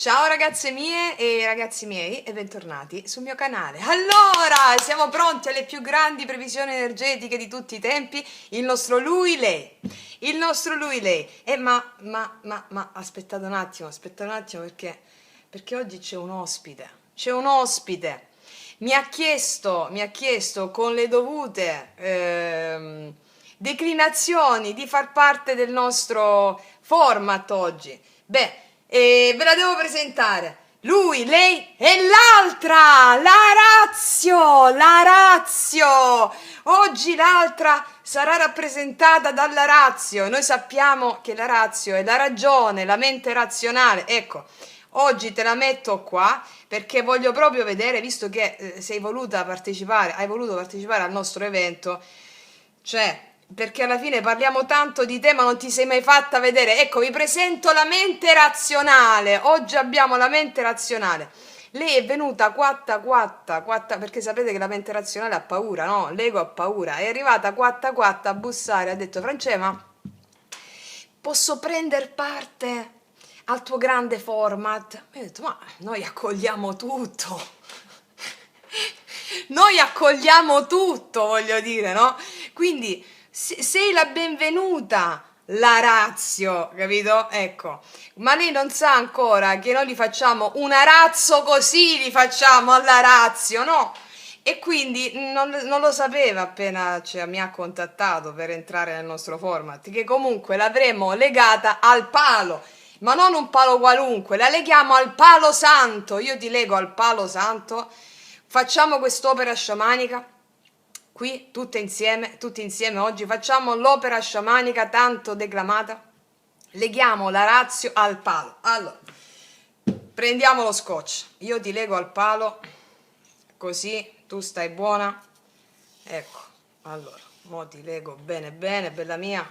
Ciao ragazze mie e ragazzi miei e bentornati sul mio canale. Allora, siamo pronti alle più grandi previsioni energetiche di tutti i tempi, il nostro lui-lei. Il nostro lui-lei. Ma aspettate un attimo perché oggi c'è un ospite. Mi ha chiesto con le dovute declinazioni di far parte del nostro format oggi. Beh, ve la devo presentare. Lui, lei e l'altra, la Razio. Oggi l'altra sarà rappresentata dalla Razio. Noi sappiamo che la Razio è la ragione, la mente razionale. Ecco, oggi te la metto qua perché voglio proprio vedere, visto che hai voluto partecipare al nostro evento, cioè, perché alla fine parliamo tanto di te ma non ti sei mai fatta vedere. Ecco, vi presento la mente razionale. Oggi abbiamo la mente razionale. Lei è venuta quatta, perché sapete che la mente razionale ha paura, no? L'ego ha paura. È arrivata quatta a bussare, ha detto: Francema, posso prendere parte al tuo grande format? E io ho detto: ma noi accogliamo tutto. Noi accogliamo tutto, voglio dire, no? Quindi sei la benvenuta, la Razio, capito? Ecco, ma lei non sa ancora che noi gli facciamo una razzo così, li facciamo alla Razio, no? E quindi non lo sapeva appena mi ha contattato per entrare nel nostro format, che comunque l'avremo legata al palo, ma non un palo qualunque, la leghiamo al palo santo. Io ti lego al palo santo. Facciamo quest'opera sciamanica qui tutti insieme oggi. Facciamo l'opera sciamanica tanto declamata. Leghiamo la Razio al palo. Allora, prendiamo lo scotch. Io ti lego al palo, così tu stai buona. Ecco, allora, mo ti lego bene, bella mia.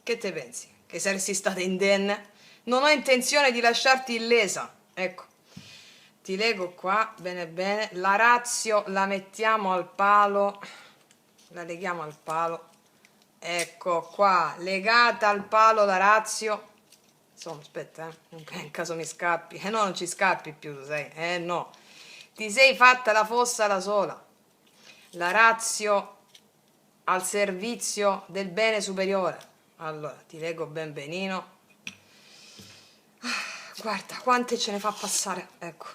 Che te pensi? Che saresti stata indenne? Non ho intenzione di lasciarti illesa. Ecco. Ti lego qua, bene, la Razio la mettiamo al palo, la leghiamo al palo, ecco qua, legata al palo la Razio. Insomma, aspetta, in caso mi scappi, no, non ci scappi più, tu sai, no, ti sei fatta la fossa da sola, la Razio al servizio del bene superiore. Allora, ti leggo ben benino. Guarda, quante ce ne fa passare, ecco.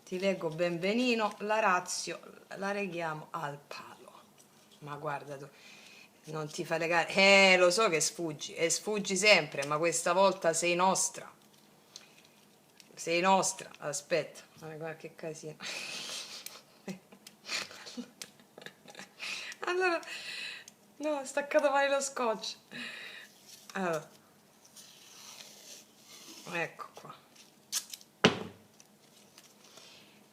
Ti leggo ben benino, la Razio la leghiamo al palo. Ma guarda tu, non ti fa legare. Lo so che sfuggi, e sfuggi sempre, ma questa volta sei nostra. Sei nostra, aspetta, guarda che casino. Allora, no, ho staccato male lo scotch. Allora, ecco qua.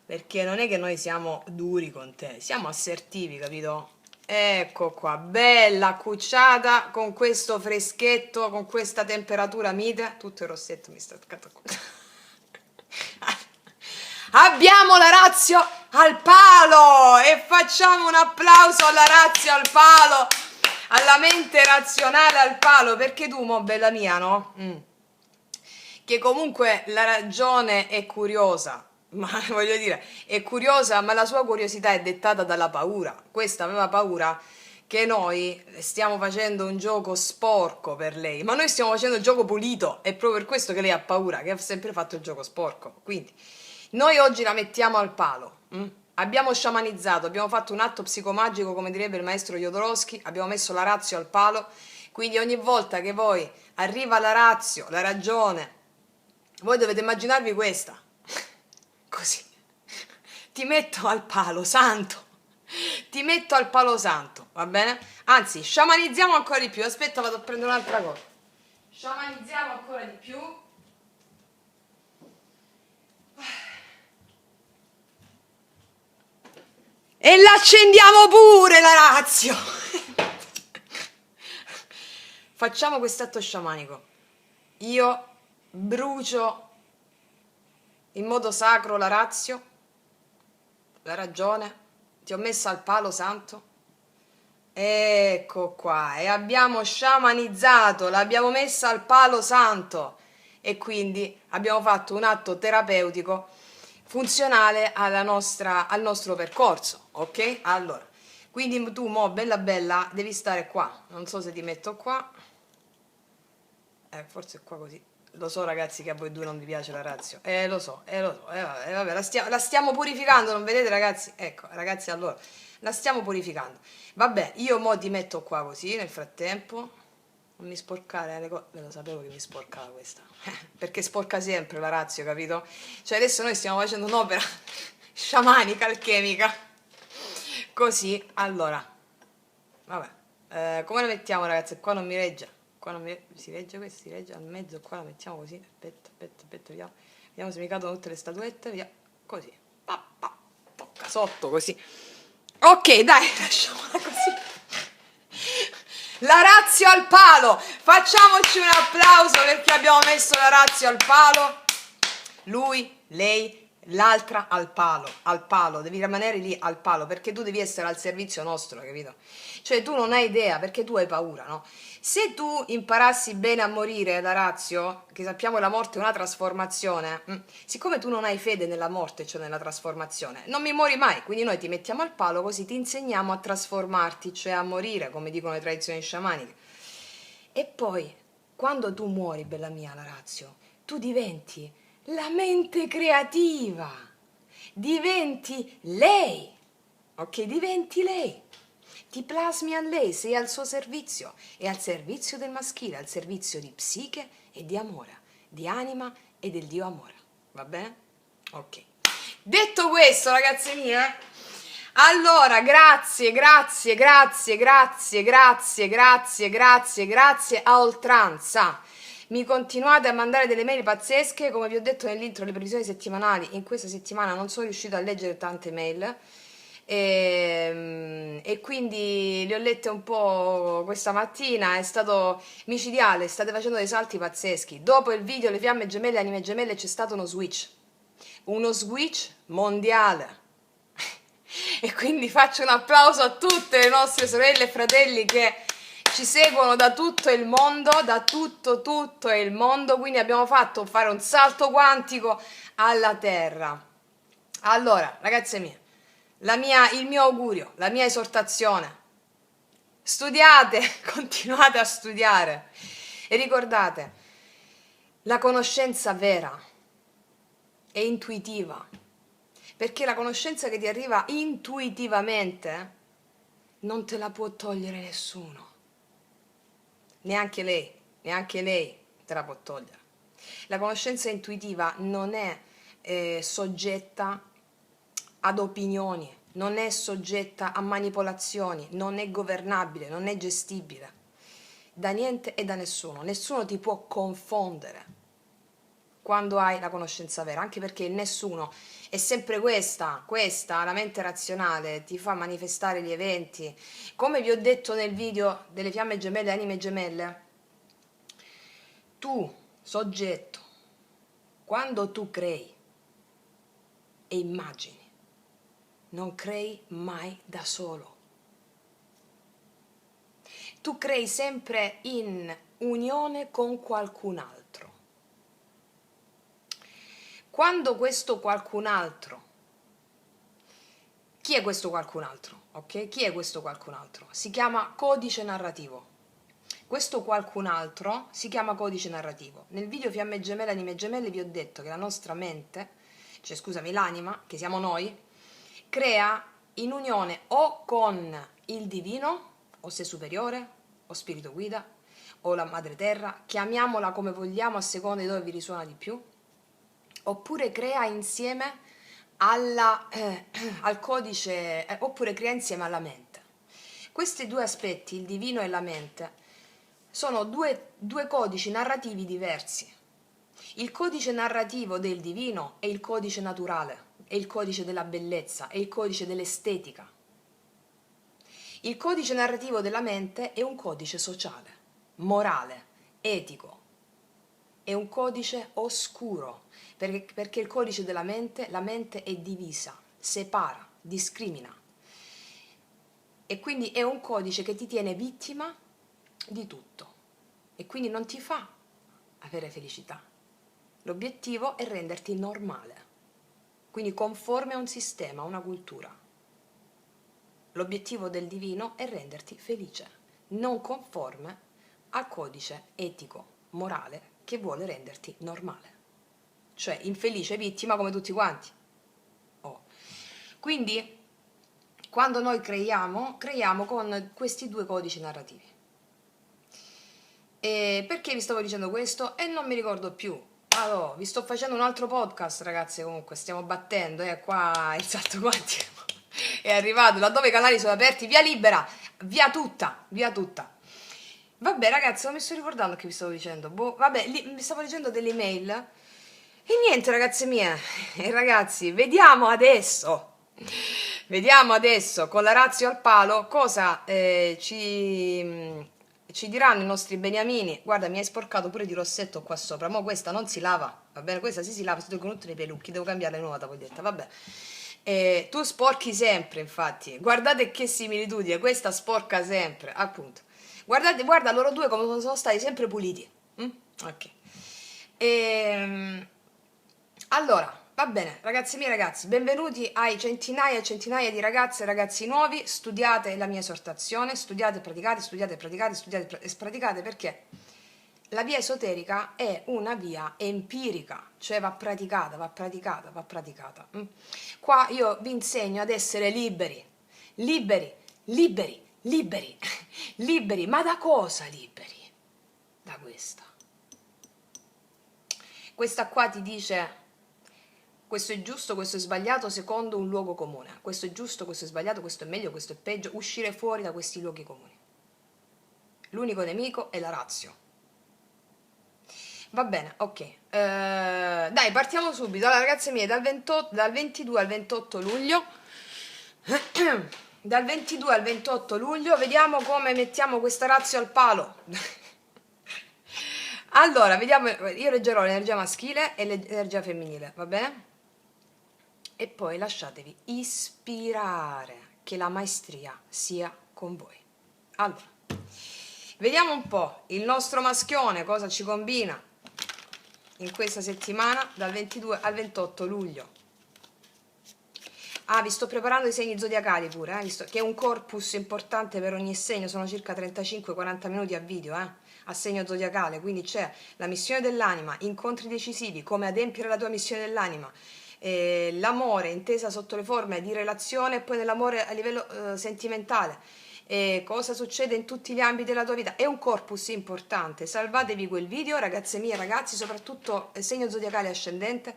Perché non è che noi siamo duri con te, siamo assertivi, capito? Ecco qua, bella accucciata con questo freschetto, con questa temperatura mite. Tutto il rossetto mi sta toccando qua. Abbiamo la Razio al palo e facciamo un applauso alla Razio al palo, alla mente razionale al palo, perché tu, mo bella mia, no? Che comunque la ragione è curiosa, ma voglio dire, è curiosa, ma la sua curiosità è dettata dalla paura. Questa aveva paura che noi stiamo facendo un gioco sporco per lei, ma noi stiamo facendo il gioco pulito, è proprio per questo che lei ha paura, che ha sempre fatto il gioco sporco. Quindi noi oggi la mettiamo al palo. Abbiamo sciamanizzato, abbiamo fatto un atto psicomagico, come direbbe il maestro Jodorowsky, abbiamo messo la Razio al palo, quindi ogni volta che voi arriva la Razio, la ragione, voi dovete immaginarvi questa, così, ti metto al palo santo, va bene? Anzi, sciamanizziamo ancora di più, aspetta, vado a prendere un'altra cosa, sciamanizziamo ancora di più, e l'accendiamo pure la Razio. Facciamo quest'atto sciamanico, io brucio in modo sacro la Razio, la ragione, ti ho messa al palo santo, ecco qua, e abbiamo sciamanizzato, l'abbiamo messa al palo santo, e quindi abbiamo fatto un atto terapeutico funzionale al nostro percorso, ok? Allora, quindi tu mo bella bella devi stare qua, non so se ti metto qua, forse qua così. Lo so ragazzi che a voi due non vi piace la ratio, lo so, vabbè, la stiamo purificando, non vedete ragazzi? Ecco, ragazzi, allora, la stiamo purificando. Vabbè, io mo ti metto qua così, nel frattempo, non mi sporcare le cose, ve lo sapevo che mi sporcava questa, perché sporca sempre la ratio, capito? Cioè adesso noi stiamo facendo un'opera sciamanica, alchemica, così, allora, vabbè, come la mettiamo ragazzi? Qua non mi regge. Qua non mi si regge questo, si regge al mezzo, qua la mettiamo così. Aspetta, vediamo. Vediamo se mi cadono tutte le statuette, via. Così. Tocca sotto così. Ok, dai, lasciamola così. La ratio al palo. Facciamoci un applauso perché abbiamo messo la ratio al palo. Lui, lei, l'altra al palo, devi rimanere lì al palo perché tu devi essere al servizio nostro, capito? Cioè tu non hai idea perché tu hai paura, no? Se tu imparassi bene a morire da ratio, che sappiamo che la morte è una trasformazione, siccome tu non hai fede nella morte, cioè nella trasformazione, non mi muori mai, quindi noi ti mettiamo al palo così ti insegniamo a trasformarti, cioè a morire, come dicono le tradizioni sciamaniche. E poi, quando tu muori, bella mia, la ratio, tu diventi la mente creativa, diventi lei, ok? Diventi lei, ti plasmi a lei, sei al suo servizio, è al servizio del maschile, al servizio di psiche e di amore, di anima e del Dio amore, va bene? Ok. Detto questo, ragazze mie, allora, grazie a oltranza. Mi continuate a mandare delle mail pazzesche, come vi ho detto nell'intro, le previsioni settimanali. In questa settimana non sono riuscita a leggere tante mail e quindi le ho lette un po' questa mattina, è stato micidiale, state facendo dei salti pazzeschi. Dopo il video Le fiamme gemelle, anime gemelle c'è stato uno switch mondiale. E quindi faccio un applauso a tutte le nostre sorelle e fratelli che ci seguono da tutto il mondo, da tutto il mondo, quindi abbiamo fatto fare un salto quantico alla Terra. Allora, ragazze mie, il mio augurio, la mia esortazione, studiate, continuate a studiare e ricordate, la conoscenza vera è intuitiva, perché la conoscenza che ti arriva intuitivamente non te la può togliere nessuno, neanche lei te la può togliere. La conoscenza intuitiva non è soggetta ad opinioni, non è soggetta a manipolazioni, non è governabile, non è gestibile da niente e da nessuno. Nessuno ti può confondere quando hai la conoscenza vera, anche perché nessuno, è sempre questa, la mente razionale ti fa manifestare gli eventi. Come vi ho detto nel video delle fiamme gemelle e anime gemelle, tu, soggetto, quando tu crei e immagini, non crei mai da solo. Tu crei sempre in unione con qualcun altro. Quando questo qualcun altro, chi è questo qualcun altro? Ok? Chi è questo qualcun altro? Si chiama codice narrativo. Questo qualcun altro si chiama codice narrativo. Nel video Fiamme Gemelle, Anime Gemelle vi ho detto che la nostra mente, cioè scusami, l'anima, che siamo noi, crea in unione o con il divino, o sé superiore, o spirito guida, o la madre terra, chiamiamola come vogliamo a seconda di dove vi risuona di più, oppure crea insieme al codice, oppure crea insieme alla mente. Questi due aspetti, il divino e la mente, sono due codici narrativi diversi. Il codice narrativo del divino è il codice naturale, è il codice della bellezza, è il codice dell'estetica. Il codice narrativo della mente è un codice sociale, morale, etico. È un codice oscuro, perché il codice della mente, la mente è divisa, separa, discrimina. E quindi è un codice che ti tiene vittima di tutto e quindi non ti fa avere felicità. L'obiettivo è renderti normale, quindi conforme a un sistema, a una cultura. L'obiettivo del divino è renderti felice, non conforme al codice etico, morale che vuole renderti normale, cioè infelice vittima come tutti quanti. Oh. Quindi quando noi creiamo con questi due codici narrativi. E perché vi stavo dicendo questo? E non mi ricordo più. Allora, vi sto facendo un altro podcast, ragazzi, comunque stiamo battendo, qua il salto quantico è arrivato, laddove i canali sono aperti, via libera, via tutta, via tutta. Vabbè, ragazzi, non mi sto ricordando che vi stavo dicendo. Boh, vabbè, mi stavo leggendo delle email. E niente, ragazze mie e ragazzi, vediamo adesso con la ratio al palo cosa ci diranno i nostri beniamini. Guarda, mi hai sporcato pure di rossetto qua sopra, ma questa non si lava, va bene? Questa si lava, si tolgono tutti i pelucchi, devo cambiare nuova tavoletta, vabbè. Tu sporchi sempre, infatti, guardate che similitudine, questa sporca sempre, appunto. Guarda loro due come sono stati sempre puliti. Ok. Allora, va bene, ragazzi miei ragazzi, benvenuti ai centinaia e centinaia di ragazze e ragazzi nuovi. Studiate la mia esortazione, studiate, praticate, studiate, praticate, studiate e praticate, perché la via esoterica è una via empirica, cioè va praticata, va praticata, va praticata. Qua io vi insegno ad essere liberi, liberi, liberi, liberi, liberi, ma da cosa liberi? Da questa. Questa qua ti dice questo è giusto, questo è sbagliato secondo un luogo comune, questo è giusto, questo è sbagliato, questo è meglio, questo è peggio, uscire fuori da questi luoghi comuni. L'unico nemico è la razio. Va bene, ok. Dai, partiamo subito. Allora, ragazzi miei, dal 22 al 28 luglio, dal 22 al 28 luglio, vediamo come mettiamo questa razio al palo. Allora, vediamo, io leggerò l'energia maschile e l'energia femminile, va bene? E poi lasciatevi ispirare, che la maestria sia con voi. Allora, vediamo un po' il nostro maschione cosa ci combina in questa settimana dal 22 al 28 luglio. Ah, vi sto preparando i segni zodiacali pure, che è un corpus importante per ogni segno, sono circa 35-40 minuti a video, a segno zodiacale, quindi c'è la missione dell'anima, incontri decisivi, come adempiere la tua missione dell'anima, l'amore intesa sotto le forme di relazione e poi nell'amore a livello sentimentale, cosa succede in tutti gli ambiti della tua vita. È un corpus importante, salvatevi quel video, ragazze mie, ragazzi, soprattutto segno zodiacale ascendente,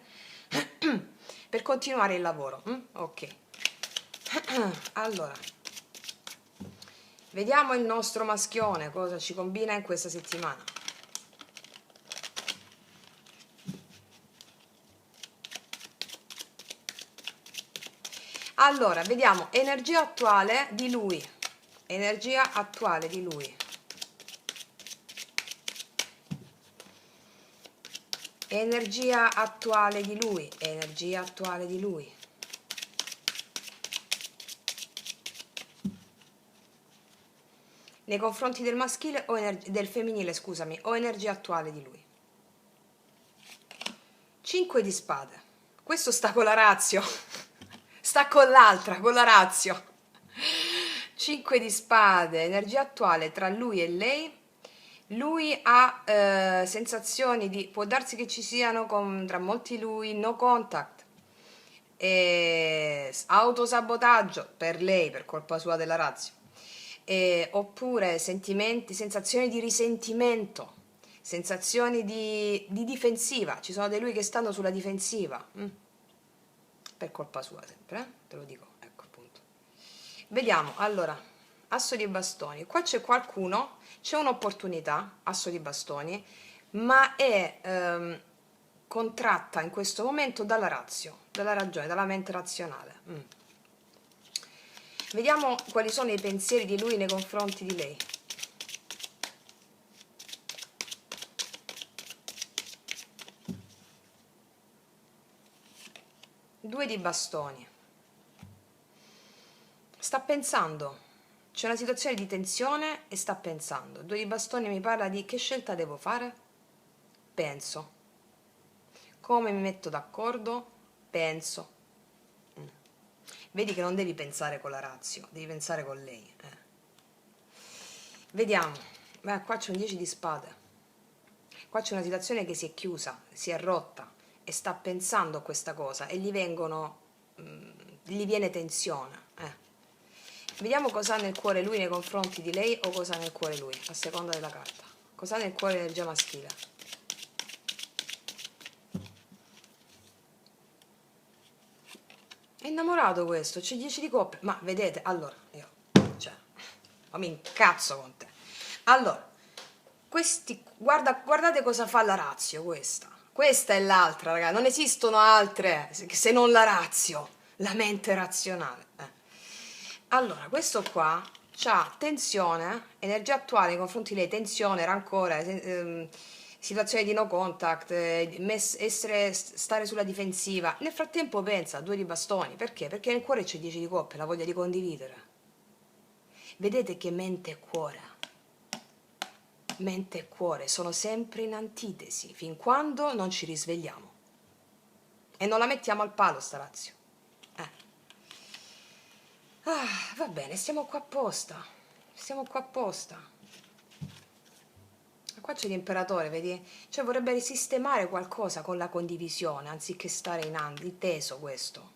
per continuare il lavoro. Ok. Allora, vediamo il nostro maschione cosa ci combina in questa settimana. Allora, vediamo energia attuale di lui. Energia attuale di lui. Energia attuale di lui. Energia attuale di lui. Nei confronti del maschile o del femminile, scusami, o energia attuale di lui. 5 di spade. Questo sta con la razio. Sta con l'altra, con la razio. 5 di spade, energia attuale tra lui e lei. Lui ha sensazioni di, può darsi che ci siano tra molti lui no contact, autosabotaggio per lei, per colpa sua della razio, oppure sentimenti, sensazioni di risentimento, sensazioni di difensiva, ci sono dei lui che stanno sulla difensiva, per colpa sua sempre, te lo dico, ecco appunto. Vediamo, allora, asso di bastoni, qua c'è qualcuno, c'è un'opportunità, asso di bastoni, ma è contratta in questo momento dalla razio, dalla ragione, dalla mente razionale. Vediamo quali sono i pensieri di lui nei confronti di lei. Due di bastoni. Sta pensando, c'è una situazione di tensione e sta pensando. Due di bastoni mi parla di che scelta devo fare? Penso. Come mi metto d'accordo? Penso. Vedi che non devi pensare con la razio, devi pensare con lei. Vediamo. Beh, qua c'è un 10 di spade. Qua c'è una situazione che si è chiusa, si è rotta e sta pensando a questa cosa e gli viene tensione. Vediamo cosa ha nel cuore lui nei confronti di lei o cosa ha nel cuore lui, a seconda della carta. Cosa ha nel cuore l'energia maschile? È innamorato questo, c'è 10 di coppe. Ma vedete, allora, cioè, ma mi incazzo con te. Allora, guardate cosa fa la razio questa. Questa è l'altra, ragazzi, non esistono altre se non la razio, la mente razionale. Allora, questo qua c'ha tensione, energia attuale nei confronti di lei, tensione, rancore, situazione di no contact, stare sulla difensiva. Nel frattempo pensa a 2 di bastoni, perché? Perché nel cuore c'è 10 di coppe, la voglia di condividere. Vedete che mente e cuore, mente e cuore sono sempre in antitesi, fin quando non ci risvegliamo. E non la mettiamo al palo sta razio. Va bene, stiamo qua apposta. Stiamo qua apposta. Qua c'è l'imperatore, vedi? Cioè vorrebbe risistemare qualcosa con la condivisione, anziché stare in teso questo.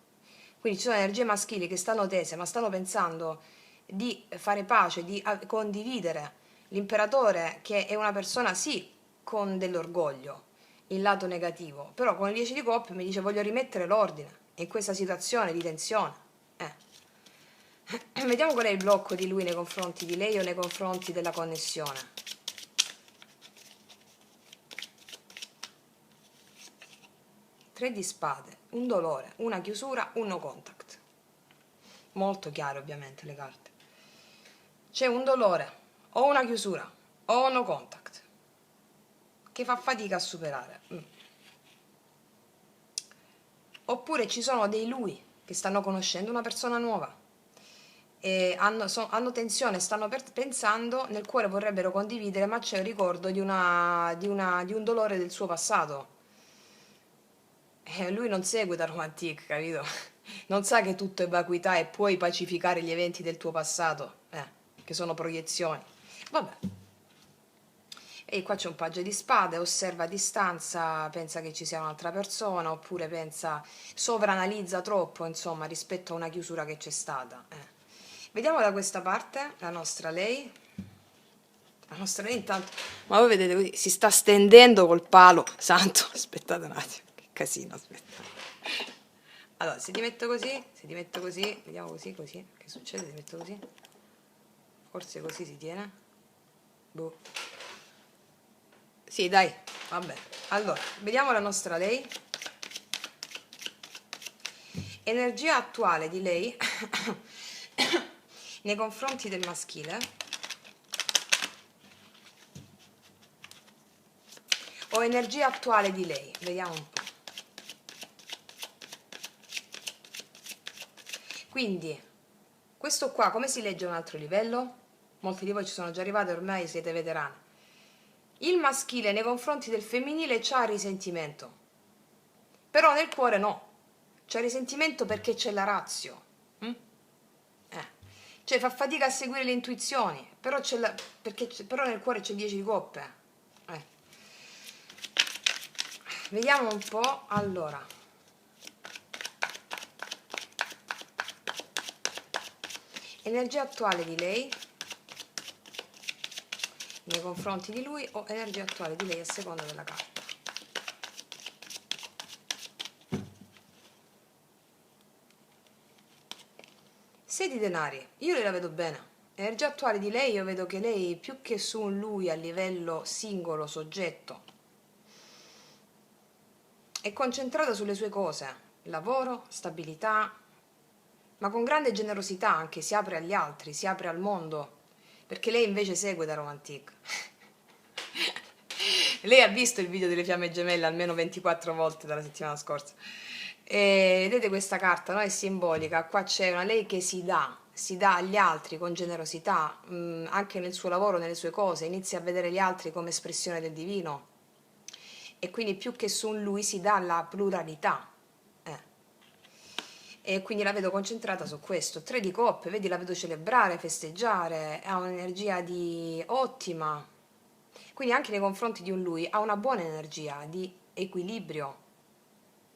Quindi ci sono energie maschili che stanno tese, ma stanno pensando di fare pace, di condividere. L'imperatore, che è una persona, sì, con dell'orgoglio, il lato negativo, però con il 10 di coppia mi dice voglio rimettere l'ordine in questa situazione di tensione. Vediamo qual è il blocco di lui nei confronti di lei o nei confronti della connessione. 3 di spade, un dolore, una chiusura, un no contact. Molto chiare ovviamente le carte. C'è un dolore, o una chiusura, o un no contact, che fa fatica a superare. Oppure ci sono dei lui che stanno conoscendo una persona nuova e hanno tensione, stanno pensando, nel cuore vorrebbero condividere, ma c'è un ricordo di un dolore del suo passato. E lui non segue da romantic, capito? Non sa che tutto è vacuità e puoi pacificare gli eventi del tuo passato, che sono proiezioni. Vabbè. E qua c'è un paggio di spade, osserva a distanza, pensa che ci sia un'altra persona, oppure sovranalizza troppo, insomma, rispetto a una chiusura che c'è stata. Vediamo da questa parte la nostra lei. La nostra lei intanto, ma voi vedete così, si sta stendendo col palo. Santo, aspettate un attimo, che casino, aspettate. Allora, se ti metto così, vediamo così, che succede? Ti metto così? Forse così si tiene? Boh. Sì, dai, vabbè. Allora, vediamo la nostra lei. Energia attuale di lei nei confronti del maschile. O energia attuale di lei, vediamo un po'. Quindi, questo qua come si legge a un altro livello? Molti di voi ci sono già arrivati, ormai siete veterani. Il maschile nei confronti del femminile c'ha risentimento, però nel cuore no, c'è risentimento perché c'è la razio. Cioè fa fatica a seguire le intuizioni, però, però nel cuore c'è 10 di coppe. Vediamo un po', allora. Energia attuale di lei nei confronti di lui o energia attuale di lei a seconda della carta. Sei di denari, io la vedo bene. Energia attuale di lei, io vedo che lei più che su un lui a livello singolo, soggetto, è concentrata sulle sue cose, lavoro, stabilità, ma con grande generosità anche, si apre agli altri, si apre al mondo, perché lei invece segue da romantic. Lei ha visto il video delle fiamme gemelle almeno 24 volte dalla settimana scorsa. E vedete questa carta, no? È simbolica. Qua c'è una lei che si dà agli altri con generosità, anche nel suo lavoro, nelle sue cose, inizia a vedere gli altri come espressione del divino. e quindi più che su un lui si dà la pluralità. E quindi la vedo concentrata su questo. 3 di coppe, vedi, la vedo celebrare, festeggiare, ha un'energia di ottima, quindi anche nei confronti di un lui ha una buona energia di equilibrio.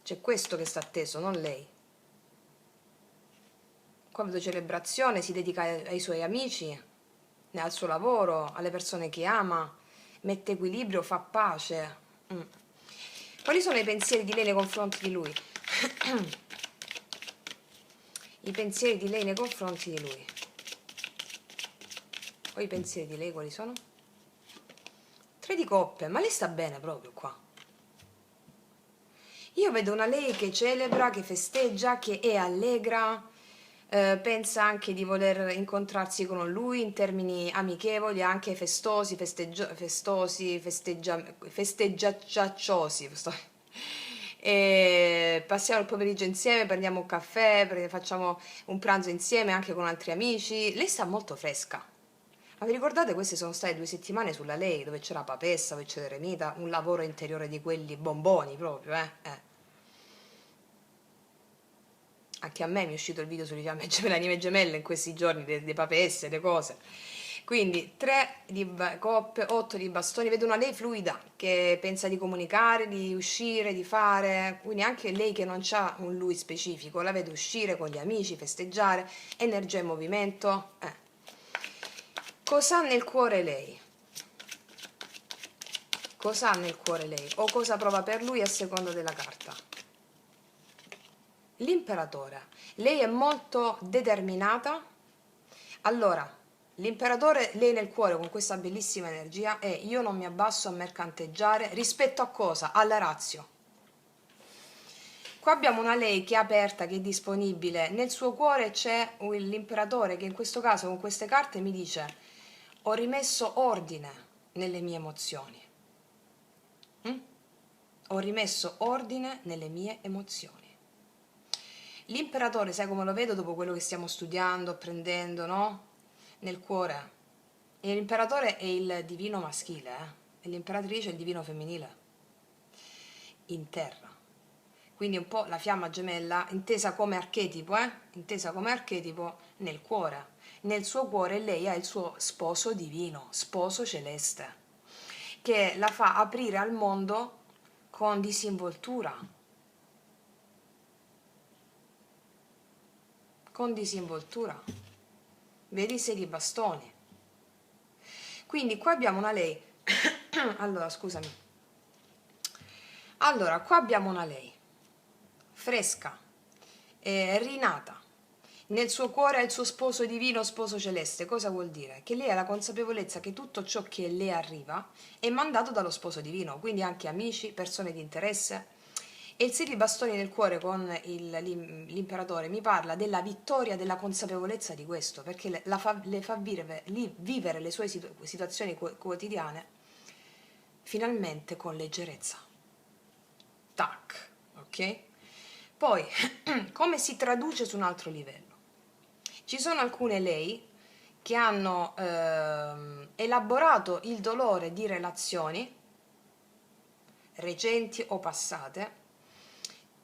C'è questo che sta atteso, non lei. Qua vedo celebrazione, si dedica ai suoi amici, al suo lavoro, alle persone che ama, mette equilibrio, fa pace. Quali sono i pensieri di lei nei confronti di lui? I pensieri di lei nei confronti di lui. O i pensieri di lei quali sono? 3 di coppe, ma lei sta bene proprio qua. Io vedo una lei che celebra, che festeggia, che è allegra, pensa anche di voler incontrarsi con lui in termini amichevoli, anche festosi, festeggiacciosi. E passiamo il pomeriggio insieme, prendiamo un caffè, facciamo un pranzo insieme anche con altri amici. Lei sta molto fresca. Ma vi ricordate, queste sono state 2 settimane sulla lei, dove c'era papessa, dove c'era eremita, un lavoro interiore di quelli bomboni proprio, Anche a me mi è uscito il video sulle anime gemelle in questi giorni, dei papesse, le cose. Quindi 3 di coppe, 8 di bastoni, vedo una lei fluida che pensa di comunicare, di uscire, di fare, quindi anche lei che non ha un lui specifico, la vedo uscire con gli amici, festeggiare, energia e movimento. Cosa ha nel cuore lei? Cosa ha nel cuore lei? O cosa prova per lui a seconda della carta? L'imperatore. Lei è molto determinata. Allora, l'imperatore, lei nel cuore con questa bellissima energia è: io non mi abbasso a mercanteggiare rispetto a cosa? Alla razio. Qua abbiamo una lei che è aperta, che è disponibile. Nel suo cuore c'è l'imperatore che in questo caso con queste carte mi dice: ho rimesso ordine nelle mie emozioni. Ho rimesso ordine nelle mie emozioni. L'imperatore, sai come lo vedo dopo quello che stiamo studiando, apprendendo, no? Nel cuore. E l'imperatore è il divino maschile, e l'imperatrice è il divino femminile. In terra. Quindi un po' la fiamma gemella, intesa come archetipo, Intesa come archetipo nel cuore. Nel suo cuore lei ha il suo sposo divino, sposo celeste, che la fa aprire al mondo con disinvoltura. Con disinvoltura. Vedi 6 di bastoni. Quindi qua abbiamo una lei. Allora, scusami. Allora, qua abbiamo una lei fresca, rinata. Nel suo cuore ha il suo sposo divino, sposo celeste. Cosa vuol dire? Che lei ha la consapevolezza che tutto ciò che le arriva è mandato dallo sposo divino, quindi anche amici, persone di interesse. E il 6 di bastoni nel cuore con l'imperatore mi parla della vittoria, della consapevolezza di questo, perché le fa vivere le sue situazioni quotidiane finalmente con leggerezza. Tac, ok? Poi, come si traduce su un altro livello? Ci sono alcune lei che hanno elaborato il dolore di relazioni recenti o passate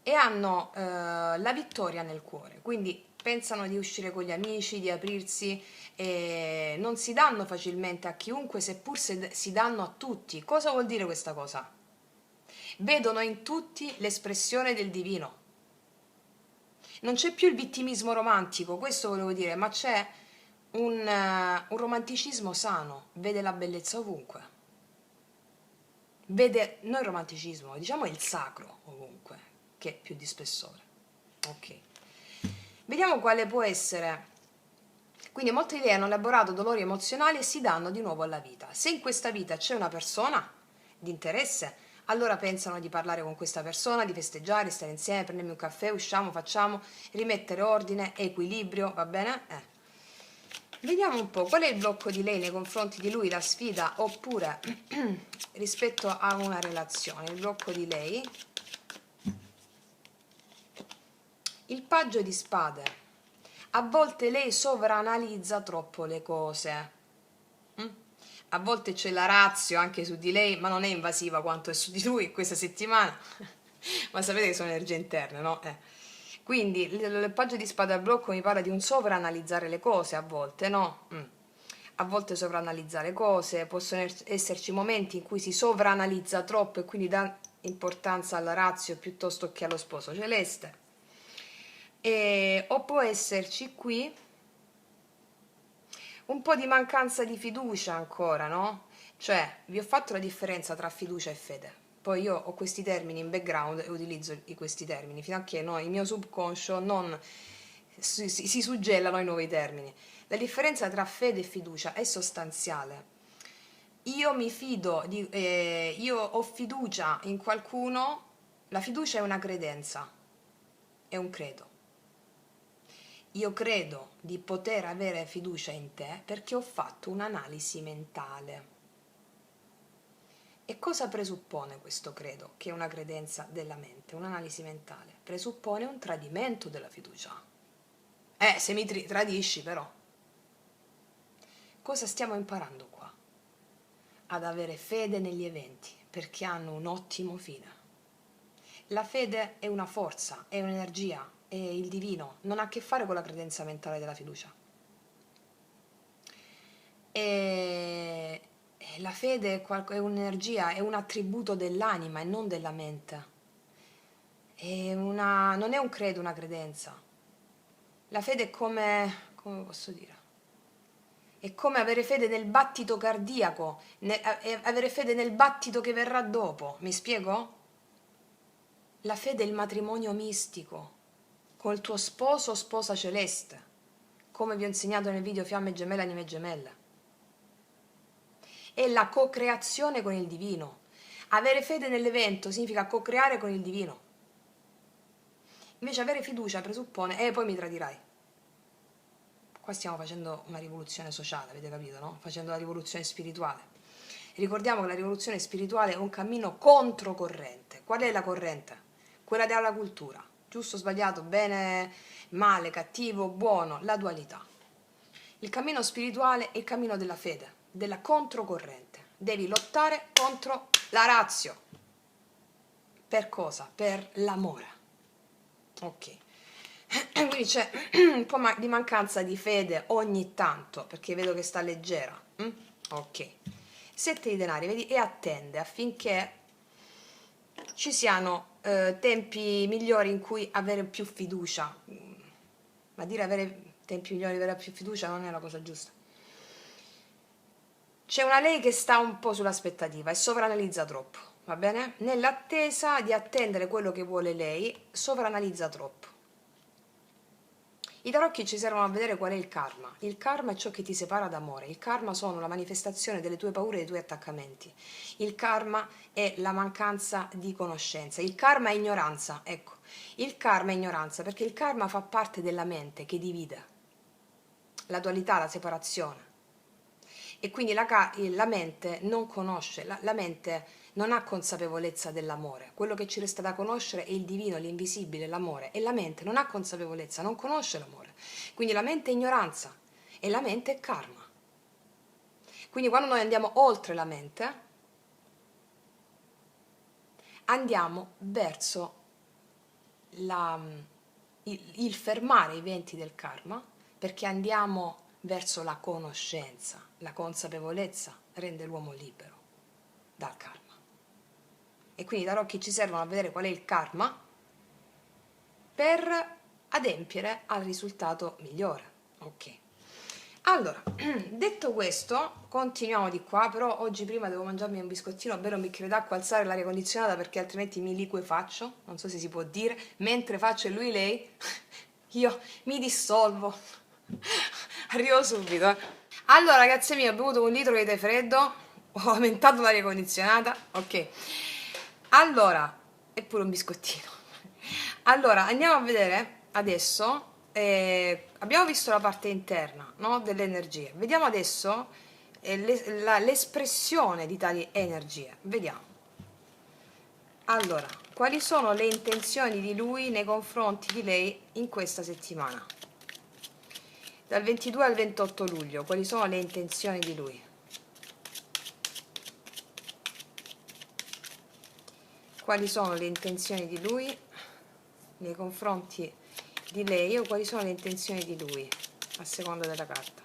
e hanno la vittoria nel cuore, quindi pensano di uscire con gli amici, di aprirsi, e non si danno facilmente a chiunque, seppur si danno a tutti. Cosa vuol dire questa cosa? Vedono in tutti l'espressione del divino. Non c'è più il vittimismo romantico, questo volevo dire, ma c'è un romanticismo sano, vede la bellezza ovunque. Vede, non il romanticismo, diciamo il sacro ovunque, che è più di spessore. Ok. Vediamo quale può essere. Quindi molte idee hanno elaborato dolori emozionali e si danno di nuovo alla vita. Se in questa vita c'è una persona di interesse, allora pensano di parlare con questa persona, di festeggiare, stare insieme, prendermi un caffè, usciamo, facciamo, rimettere ordine, equilibrio, va bene? Vediamo un po' qual è il blocco di lei nei confronti di lui, la sfida, oppure rispetto a una relazione. Il blocco di lei, il paggio di spade. A volte lei sovranalizza troppo le cose. a volte c'è la ratio anche su di lei, ma non è invasiva quanto è su di lui questa settimana. Ma sapete che sono energie interne, no? Quindi il paggio di spada al blocco mi parla di un sovraanalizzare le cose a volte, no? A volte sovraanalizzare cose, possono esserci momenti in cui si sovraanalizza troppo e quindi dà importanza alla ratio piuttosto che allo sposo celeste. O può esserci qui un po' di mancanza di fiducia ancora, no? Cioè, vi ho fatto la differenza tra fiducia e fede. Poi io ho questi termini in background e utilizzo questi termini, fino a che no, il mio subconscio non si suggellano ai nuovi termini. La differenza tra fede e fiducia è sostanziale. Io mi fido, io ho fiducia in qualcuno, la fiducia è una credenza, è un credo. Io credo di poter avere fiducia in te perché ho fatto un'analisi mentale. E cosa presuppone questo credo, che è una credenza della mente, un'analisi mentale? Presuppone un tradimento della fiducia. Se mi tradisci però. Cosa stiamo imparando qua? Ad avere fede negli eventi, perché hanno un ottimo fine. La fede è una forza, è un'energia, è il divino, non ha a che fare con la credenza mentale della fiducia. E la fede è un'energia, è un attributo dell'anima e non della mente. Non è un credo, una credenza. La fede è come posso dire? È come avere fede nel battito cardiaco, avere fede nel battito che verrà dopo. Mi spiego? La fede è il matrimonio mistico, col tuo sposo o sposa celeste, come vi ho insegnato nel video Fiamme Gemelle, Anime Gemelle. È la co-creazione con il divino. Avere fede nell'evento significa co-creare con il divino. Invece avere fiducia presuppone, poi mi tradirai. Qua stiamo facendo una rivoluzione sociale, avete capito, no? Facendo la rivoluzione spirituale. Ricordiamo che la rivoluzione spirituale è un cammino controcorrente. Qual è la corrente? Quella della cultura. Giusto, sbagliato, bene, male, cattivo, buono, la dualità. Il cammino spirituale è il cammino della fede, della controcorrente. Devi lottare contro la ratio. Per cosa? Per l'amore. Ok. Quindi c'è un po' di mancanza di fede ogni tanto, perché vedo che sta leggera. Ok. 7 di denari, vedi? E attende affinché ci siano tempi migliori in cui avere più fiducia. Ma dire avere tempi migliori, avere più fiducia non è la cosa giusta. C'è una lei che sta un po' sull'aspettativa e sovranalizza troppo, va bene? Nell'attesa di attendere quello che vuole lei, sovranalizza troppo. I tarocchi ci servono a vedere qual è il karma. Il karma è ciò che ti separa d'amore. Il karma sono la manifestazione delle tue paure e dei tuoi attaccamenti. Il karma è la mancanza di conoscenza. Il karma è ignoranza, ecco. Il karma è ignoranza perché il karma fa parte della mente che divide. La dualità, la separazione. E quindi la mente non conosce, la mente non ha consapevolezza dell'amore. Quello che ci resta da conoscere è il divino, l'invisibile, l'amore. E la mente non ha consapevolezza, non conosce l'amore. Quindi la mente è ignoranza e la mente è karma. Quindi quando noi andiamo oltre la mente, andiamo verso il fermare i venti del karma, perché andiamo verso la conoscenza. La consapevolezza rende l'uomo libero dal karma. E quindi i tarocchi ci servono a vedere qual è il karma per adempiere al risultato migliore. Ok. Allora, detto questo, continuiamo di qua, però oggi prima devo mangiarmi un biscottino, bere un bicchiere d'acqua, alzare l'aria condizionata perché altrimenti mi liquefaccio, non so se si può dire, mentre faccio lui lei, io mi dissolvo. Arrivo subito. Allora ragazzi miei, ho bevuto 1 litro di tè freddo, ho aumentato l'aria condizionata, ok. Allora, e pure un biscottino. Allora, andiamo a vedere adesso, abbiamo visto la parte interna, no, delle energie. Vediamo adesso l'espressione di tali energie. Vediamo. Allora, quali sono le intenzioni di lui nei confronti di lei in questa settimana? Dal 22 al 28 luglio, quali sono le intenzioni di lui? quali sono le intenzioni di lui nei confronti di lei, o quali sono le intenzioni di lui a seconda della carta.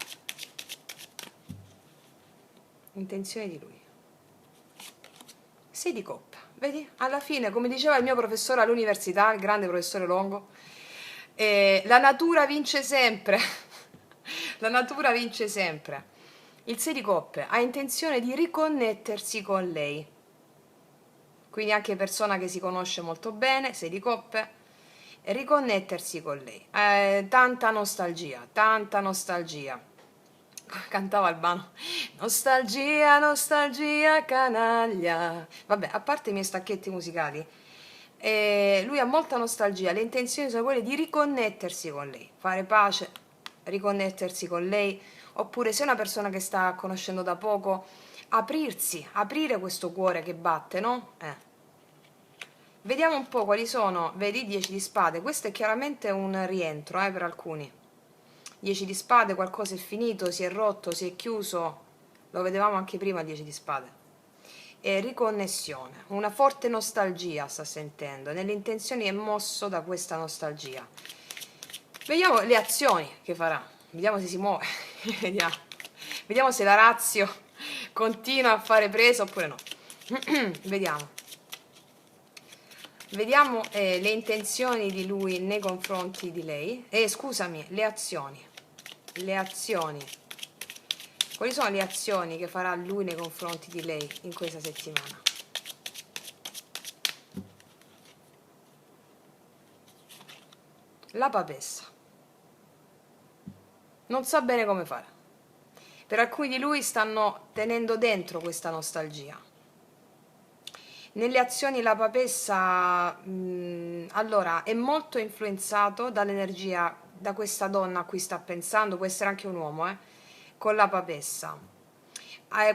Intenzioni di lui. 6 di coppe, vedi? Alla fine, come diceva il mio professore all'università, il grande professore Longo, la natura vince sempre. La natura vince sempre. Il 6 di coppe ha intenzione di riconnettersi con lei, quindi anche persona che si conosce molto bene, 6 di coppe, riconnettersi con lei. Tanta nostalgia, tanta nostalgia. Cantava Albano, nostalgia, nostalgia, canaglia. Vabbè, a parte i miei stacchetti musicali, lui ha molta nostalgia, le intenzioni sono quelle di riconnettersi con lei, fare pace, riconnettersi con lei, oppure se è una persona che sta conoscendo da poco, aprirsi, aprire questo cuore che batte, no? Vediamo un po' quali sono, vedi, 10 di spade, questo è chiaramente un rientro per alcuni. 10 di spade, qualcosa è finito, si è rotto, si è chiuso, lo vedevamo anche prima 10 di spade. E riconnessione, una forte nostalgia sta sentendo, nelle intenzioni è mosso da questa nostalgia. Vediamo le azioni che farà, vediamo se si muove, vediamo se la ratio continua a fare presa oppure no. Vediamo. Vediamo le intenzioni di lui nei confronti di lei. Scusami, le azioni. Le azioni. Quali sono le azioni che farà lui nei confronti di lei in questa settimana? La papessa. Non sa bene come fare. Per alcuni di lui stanno tenendo dentro questa nostalgia. Nelle azioni la papessa, allora, è molto influenzato dall'energia, da questa donna a cui sta pensando, può essere anche un uomo, con la papessa.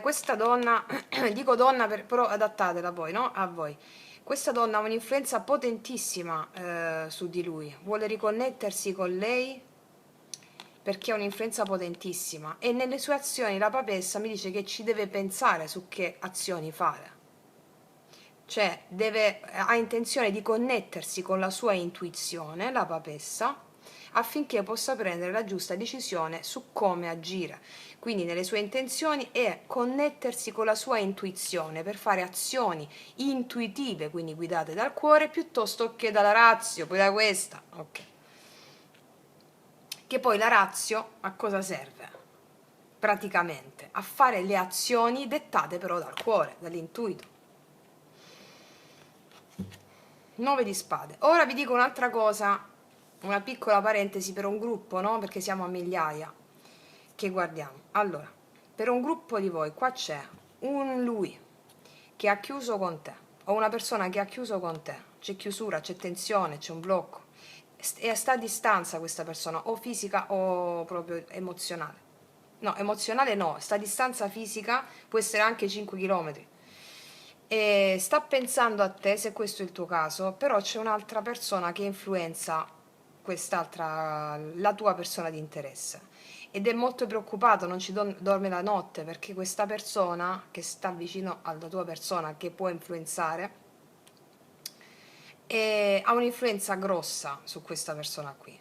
Questa donna, dico donna però adattatela poi, no? A voi. Questa donna ha un'influenza potentissima su di lui, vuole riconnettersi con lei perché ha un'influenza potentissima, e nelle sue azioni la papessa mi dice che ci deve pensare su che azioni fare. Cioè ha intenzione di connettersi con la sua intuizione, la papessa, affinché possa prendere la giusta decisione su come agire. Quindi nelle sue intenzioni è connettersi con la sua intuizione per fare azioni intuitive, quindi guidate dal cuore, piuttosto che dalla razio, poi da questa. Ok. Che poi la razio a cosa serve? Praticamente a fare le azioni dettate però dal cuore, dall'intuito. 9 di spade. Ora vi dico un'altra cosa, una piccola parentesi per un gruppo, no? Perché siamo a migliaia che guardiamo. Allora, per un gruppo di voi, qua c'è un lui che ha chiuso con te, o una persona che ha chiuso con te. C'è chiusura, c'è tensione, c'è un blocco. E sta a distanza questa persona, o fisica o proprio emozionale. No, emozionale no, sta a distanza fisica, può essere anche 5 km. E sta pensando a te, se questo è il tuo caso, però c'è un'altra persona che influenza quest'altra, la tua persona di interesse, ed è molto preoccupato, non ci dorme la notte, perché questa persona che sta vicino alla tua persona, che può influenzare, ha un'influenza grossa su questa persona qui.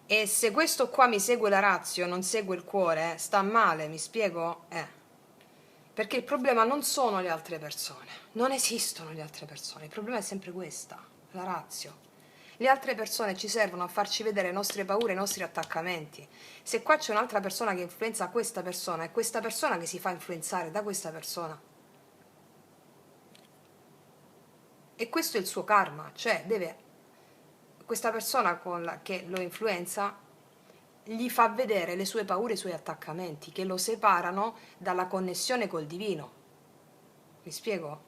E se questo qua mi segue la razio, non segue il cuore, sta male, mi spiego? Perché il problema non sono le altre persone, non esistono le altre persone, il problema è sempre questa, la razio. Le altre persone ci servono a farci vedere le nostre paure, i nostri attaccamenti. Se qua c'è un'altra persona che influenza questa persona, è questa persona che si fa influenzare da questa persona. E questo è il suo karma, cioè questa persona che lo influenza gli fa vedere le sue paure e i suoi attaccamenti che lo separano dalla connessione col divino. Mi spiego?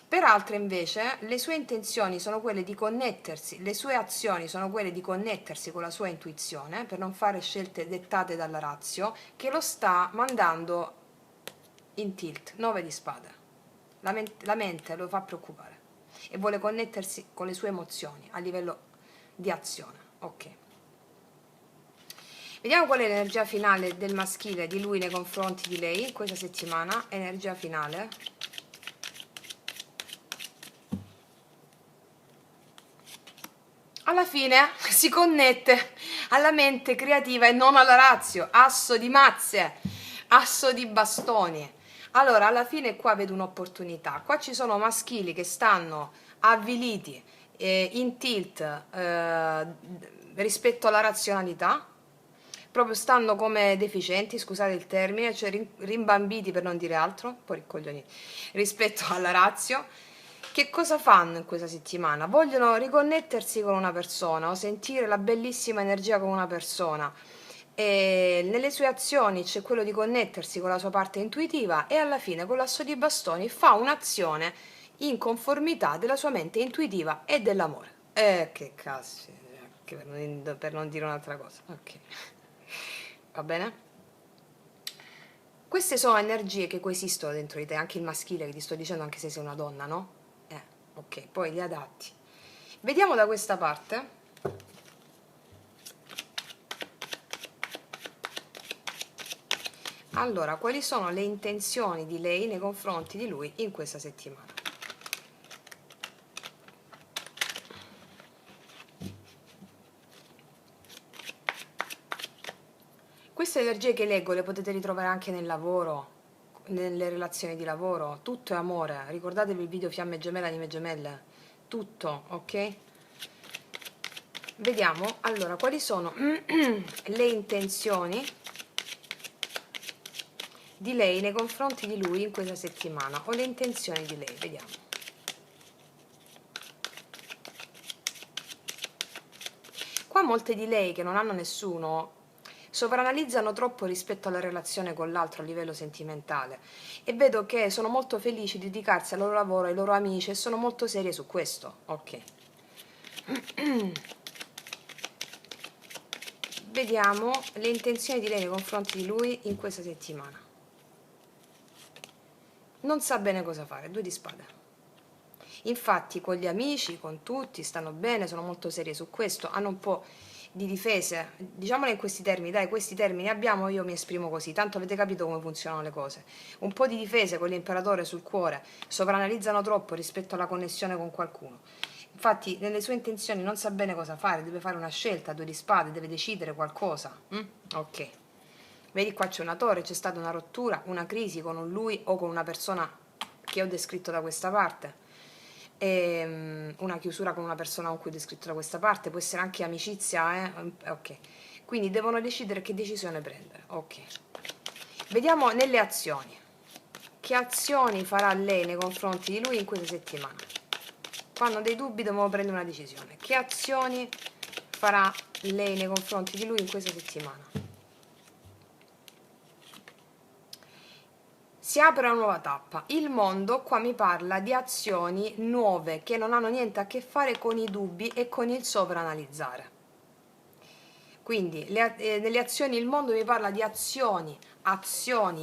Per altre invece le sue intenzioni sono quelle di connettersi, le sue azioni sono quelle di connettersi con la sua intuizione per non fare scelte dettate dalla razio, che lo sta mandando in tilt, 9 di spade. La mente lo fa preoccupare e vuole connettersi con le sue emozioni a livello di azione. Ok. Vediamo qual è l'energia finale del maschile di lui nei confronti di lei questa settimana. Energia finale. alla fine si connette alla mente creativa e non alla razio. Asso di mazze, asso di bastoni. Allora, alla fine qua vedo un'opportunità. Qua ci sono maschili che stanno avviliti, in tilt, rispetto alla razionalità, proprio stanno come deficienti, scusate il termine, cioè rimbambiti per non dire altro, poi ricoglioni, rispetto alla razio. Che cosa fanno in questa settimana? Vogliono riconnettersi con una persona o sentire la bellissima energia con una persona. E nelle sue azioni c'è quello di connettersi con la sua parte intuitiva e alla fine con l'asso di bastoni fa un'azione in conformità della sua mente intuitiva e dell'amore. Che cazzo, per non dire un'altra cosa. Ok. Va bene? Queste sono energie che coesistono dentro di te, anche il maschile che ti sto dicendo, anche se sei una donna, no? Ok, poi li adatti. Vediamo da questa parte. Allora, quali sono le intenzioni di lei nei confronti di lui in questa settimana? Queste energie che leggo le potete ritrovare anche nel lavoro, nelle relazioni di lavoro. Tutto è amore. Ricordatevi il video Fiamme Gemelle, Anime Gemelle. Tutto, ok? Vediamo, allora, quali sono le intenzioni di lei nei confronti di lui in questa settimana, o le intenzioni di lei, vediamo. Qua molte di lei che non hanno nessuno sovranalizzano troppo rispetto alla relazione con l'altro a livello sentimentale e vedo che sono molto felici di dedicarsi al loro lavoro, ai loro amici e sono molto serie su questo, ok. Vediamo le intenzioni di lei nei confronti di lui in questa settimana. Non sa bene cosa fare, 2 di spade. Infatti con gli amici, con tutti, stanno bene, sono molto serie su questo, hanno un po' di difese, diciamole in questi termini, dai, questi termini abbiamo, io mi esprimo così, tanto avete capito come funzionano le cose. Un po' di difese con l'imperatore sul cuore, sovranalizzano troppo rispetto alla connessione con qualcuno. Infatti nelle sue intenzioni non sa bene cosa fare, deve fare una scelta, 2 di spade, deve decidere qualcosa. Ok. Vedi qua c'è una torre, c'è stata una rottura, una crisi con un lui o con una persona che ho descritto da questa parte. Una chiusura con una persona con cui ho descritto da questa parte, può essere anche amicizia, ok. Quindi devono decidere che decisione prendere, ok. Vediamo nelle azioni. Che azioni farà lei nei confronti di lui in questa settimana? Quando hanno dei dubbi devono prendere una decisione. Che azioni farà lei nei confronti di lui in questa settimana? Si apre una nuova tappa. Il mondo qua mi parla di azioni nuove che non hanno niente a che fare con i dubbi e con il sovranalizzare. Quindi nelle azioni il mondo mi parla di azioni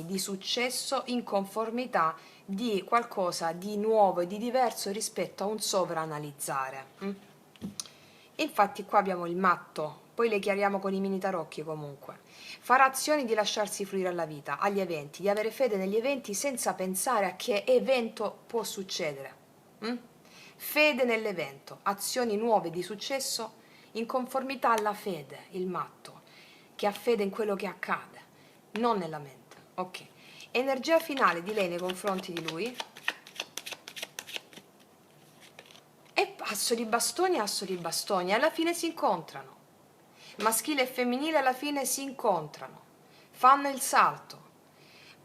di successo in conformità di qualcosa di nuovo e di diverso rispetto a un sovranalizzare. Infatti qua abbiamo il matto, poi le chiariamo con i mini tarocchi comunque. Fare azioni di lasciarsi fluire alla vita, agli eventi, di avere fede negli eventi senza pensare a che evento può succedere. Fede nell'evento, azioni nuove di successo in conformità alla fede, il matto, che ha fede in quello che accade, non nella mente. Ok. Energia finale di lei nei confronti di lui. E asso di bastoni, asso di bastoni, alla fine si incontrano. Maschile e femminile alla fine si incontrano, fanno il salto,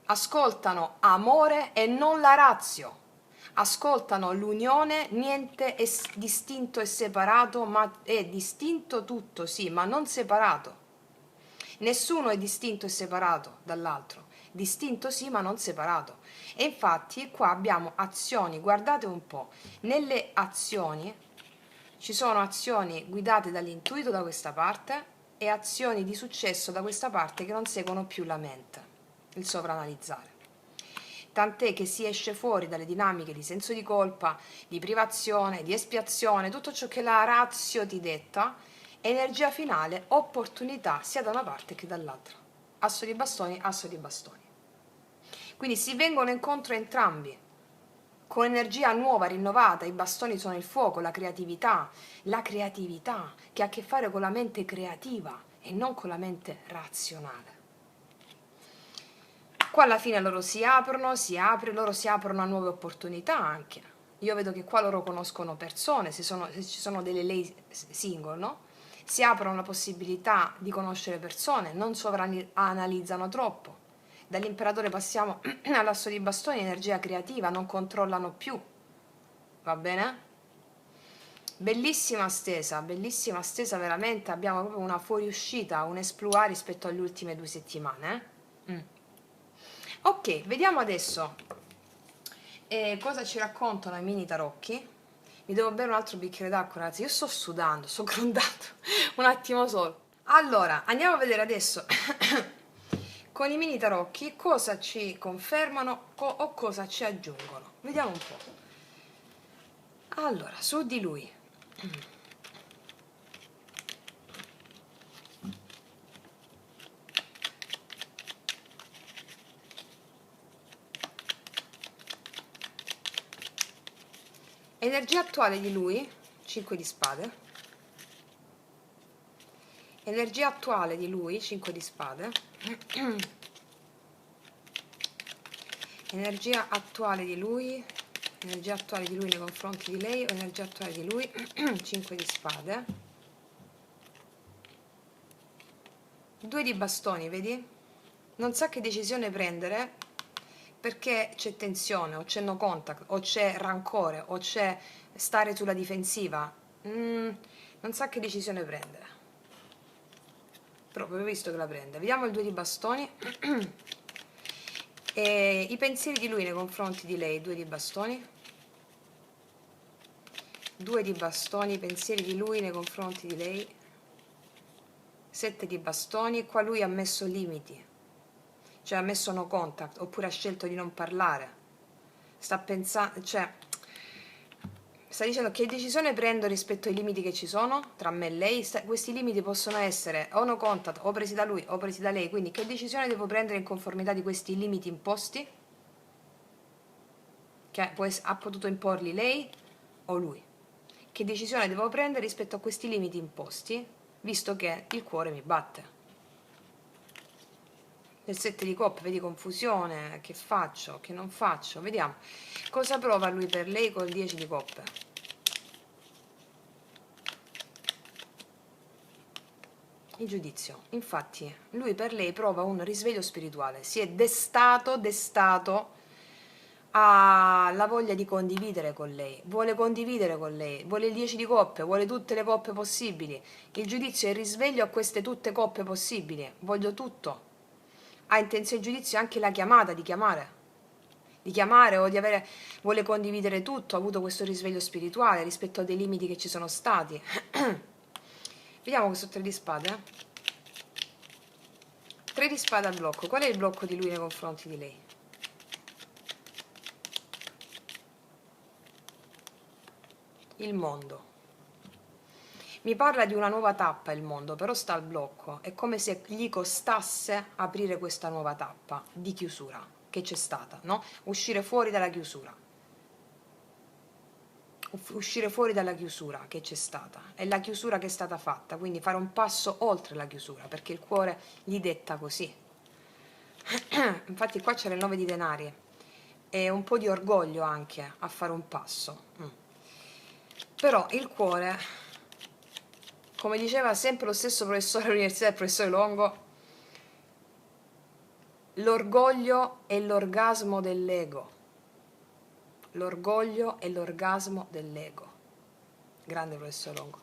ascoltano amore e non la razio, ascoltano l'unione, niente è distinto e separato, ma è distinto tutto, sì, ma non separato. Nessuno è distinto e separato dall'altro, distinto sì, ma non separato. E infatti qua abbiamo azioni, guardate un po', nelle azioni ci sono azioni guidate dall'intuito da questa parte e azioni di successo da questa parte che non seguono più la mente, il sovranalizzare. Tant'è che si esce fuori dalle dinamiche di senso di colpa, di privazione, di espiazione, tutto ciò che la razio ti detta, energia finale, opportunità sia da una parte che dall'altra. Asso di bastoni, asso di bastoni. Quindi si vengono incontro entrambi. con energia nuova, rinnovata. I bastoni sono il fuoco, la creatività che ha a che fare con la mente creativa e non con la mente razionale. Qua alla fine loro loro si aprono a nuove opportunità anche. Io vedo che qua loro conoscono persone, se ci sono delle lei single, no? Si aprono la possibilità di conoscere persone, non sovranalizzano troppo. Dall'imperatore passiamo all'asso di bastoni, energia creativa, non controllano più. Va bene? Bellissima stesa veramente, abbiamo proprio una fuoriuscita, un esploit rispetto alle ultime 2 settimane. Ok, vediamo adesso cosa ci raccontano i mini tarocchi. Mi devo bere un altro bicchiere d'acqua, ragazzi, io sto sudando, sto grondando, un attimo solo. Allora, andiamo a vedere adesso con i mini tarocchi cosa ci confermano o cosa ci aggiungono. Vediamo un po'. Allora, su di lui. Energia attuale di lui, 5 di spade. Energia attuale di lui, 5 di spade. Energia attuale di lui nei confronti di lei, o energia attuale di lui, 5 di spade. 2 di bastoni, vedi? Non sa che decisione prendere perché c'è tensione, o c'è no contact, o c'è rancore, o c'è stare sulla difensiva. Non sa che decisione prendere. Proprio visto che la prende. Vediamo il 2 di bastoni. E i pensieri di lui nei confronti di lei, 2 di bastoni. 2 di bastoni, i pensieri di lui nei confronti di lei. 7 di bastoni, qua lui ha messo limiti, cioè ha messo no contact, oppure ha scelto di non parlare. Sta pensando, cioè sta dicendo che decisione prendo rispetto ai limiti che ci sono tra me e lei. Questi limiti possono essere o no contact, o presi da lui o presi da lei, quindi che decisione devo prendere in conformità di questi limiti imposti, che ha potuto imporli lei o lui. Che decisione devo prendere rispetto a questi limiti imposti, visto che il cuore mi batte. Nel 7 di coppe, vedi confusione, che faccio, che non faccio, vediamo. Cosa prova lui per lei col 10 di coppe? Il giudizio. Infatti, lui per lei prova un risveglio spirituale, si è destato ha la voglia di condividere con lei, vuole condividere con lei, vuole il 10 di coppe, vuole tutte le coppe possibili. Il giudizio è il risveglio a queste tutte coppe possibili, voglio tutto. Ha intenzione il giudizio anche la chiamata, di chiamare o di avere, vuole condividere tutto, ha avuto questo risveglio spirituale rispetto a dei limiti che ci sono stati. Vediamo questo 3 di spade. 3 di spade al blocco, qual è il blocco di lui nei confronti di lei? Il mondo. Mi parla di una nuova tappa il mondo, però sta al blocco. È come se gli costasse aprire questa nuova tappa di chiusura che c'è stata, no? Uscire fuori dalla chiusura. Uscire fuori dalla chiusura che c'è stata. È la chiusura che è stata fatta, quindi fare un passo oltre la chiusura, perché il cuore gli detta così. Infatti qua c'era il 9 di denari. E un po' di orgoglio anche a fare un passo. Però il cuore, come diceva sempre lo stesso professore all'università, il professore Longo, l'orgoglio è l'orgasmo dell'ego. L'orgoglio è l'orgasmo dell'ego. Grande professor Longo.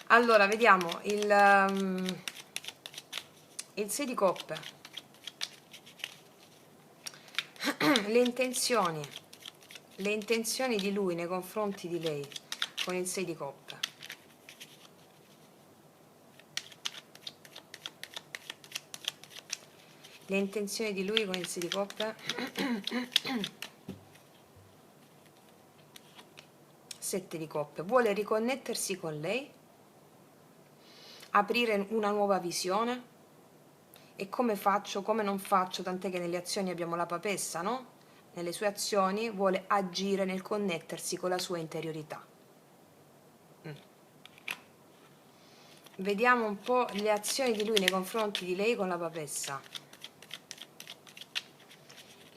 Allora, vediamo il 6 di coppe. Le intenzioni di lui nei confronti di lei con il 6 di coppe. Le intenzioni di lui con il 6 di coppe. 7 di coppe. Vuole riconnettersi con lei, aprire una nuova visione. E come faccio, come non faccio, tant'è che nelle azioni abbiamo la papessa, no? nelle sue azioni vuole agire nel connettersi con la sua interiorità. Vediamo un po' le azioni di lui nei confronti di lei con la papessa.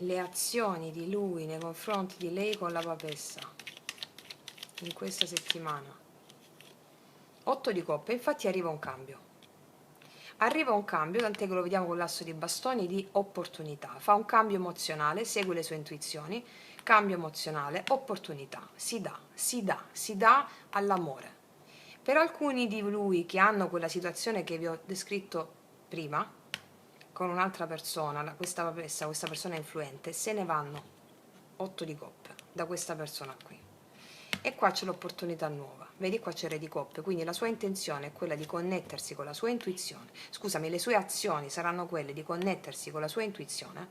Le azioni di lui nei confronti di lei con la papessa in questa settimana. 8 di coppe, infatti arriva un cambio. Arriva un cambio, tant'è che lo vediamo con l'asso di bastoni, di opportunità. Fa un cambio emozionale, segue le sue intuizioni, cambio emozionale, opportunità, si dà all'amore. Per alcuni di lui che hanno quella situazione che vi ho descritto prima, con un'altra persona, questa papessa, questa persona influente, se ne vanno 8 di coppe da questa persona qui. E qua c'è l'opportunità nuova, vedi qua c'è il re di coppe, quindi la sua intenzione è quella di connettersi con la sua intuizione, scusami, le sue azioni saranno quelle di connettersi con la sua intuizione,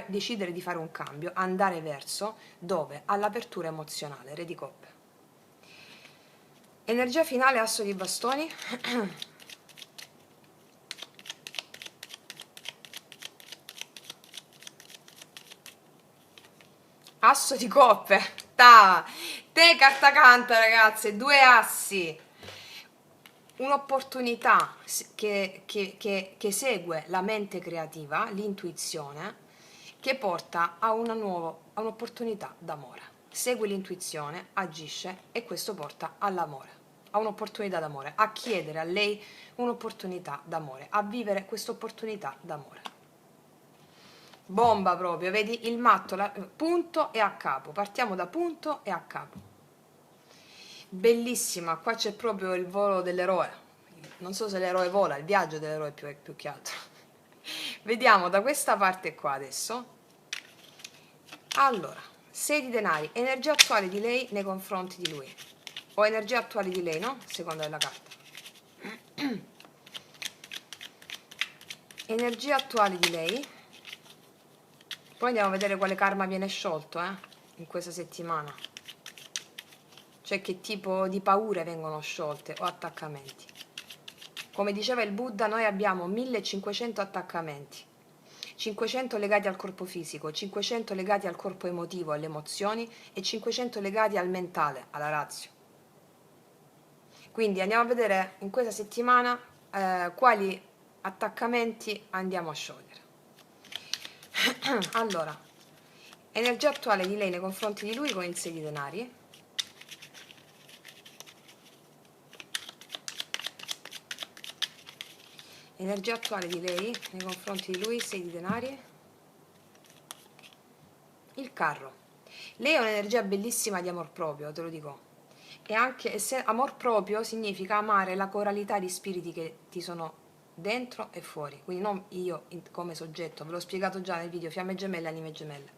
decidere di fare un cambio, andare verso dove? All'apertura emozionale, re di coppe. Energia finale, asso di bastoni. Asso di coppe, te carta canta ragazze, 2 assi, un'opportunità che segue la mente creativa, l'intuizione, che porta a a un'opportunità d'amore. Segue l'intuizione, agisce e questo porta all'amore, a un'opportunità d'amore, a chiedere a lei un'opportunità d'amore, a vivere questa opportunità d'amore. Bomba proprio, vedi il matto, punto e a capo, partiamo da punto e a capo. Bellissima, qua c'è proprio il volo dell'eroe, non so se l'eroe vola, il viaggio dell'eroe più che altro. Vediamo da questa parte qua adesso. Allora, 6 di denari, energia attuale di lei nei confronti di lui, o energia attuale di lei, no? Seconda della carta. Energia attuale di lei. Poi andiamo a vedere quale karma viene sciolto in questa settimana, cioè che tipo di paure vengono sciolte o attaccamenti. Come diceva il Buddha, noi abbiamo 1500 attaccamenti, 500 legati al corpo fisico, 500 legati al corpo emotivo, alle emozioni e 500 legati al mentale, alla razio. Quindi andiamo a vedere in questa settimana quali attaccamenti andiamo a sciogliere. Allora, energia attuale di lei nei confronti di lui con il 6 di denari. Energia attuale di lei nei confronti di lui, 6 di denari. Il carro. Lei ha un'energia bellissima di amor proprio, te lo dico. E anche se amor proprio significa amare la coralità di spiriti che ti sono dentro e fuori, quindi non io come soggetto, ve l'ho spiegato già nel video Fiamme Gemelle, Anime Gemelle.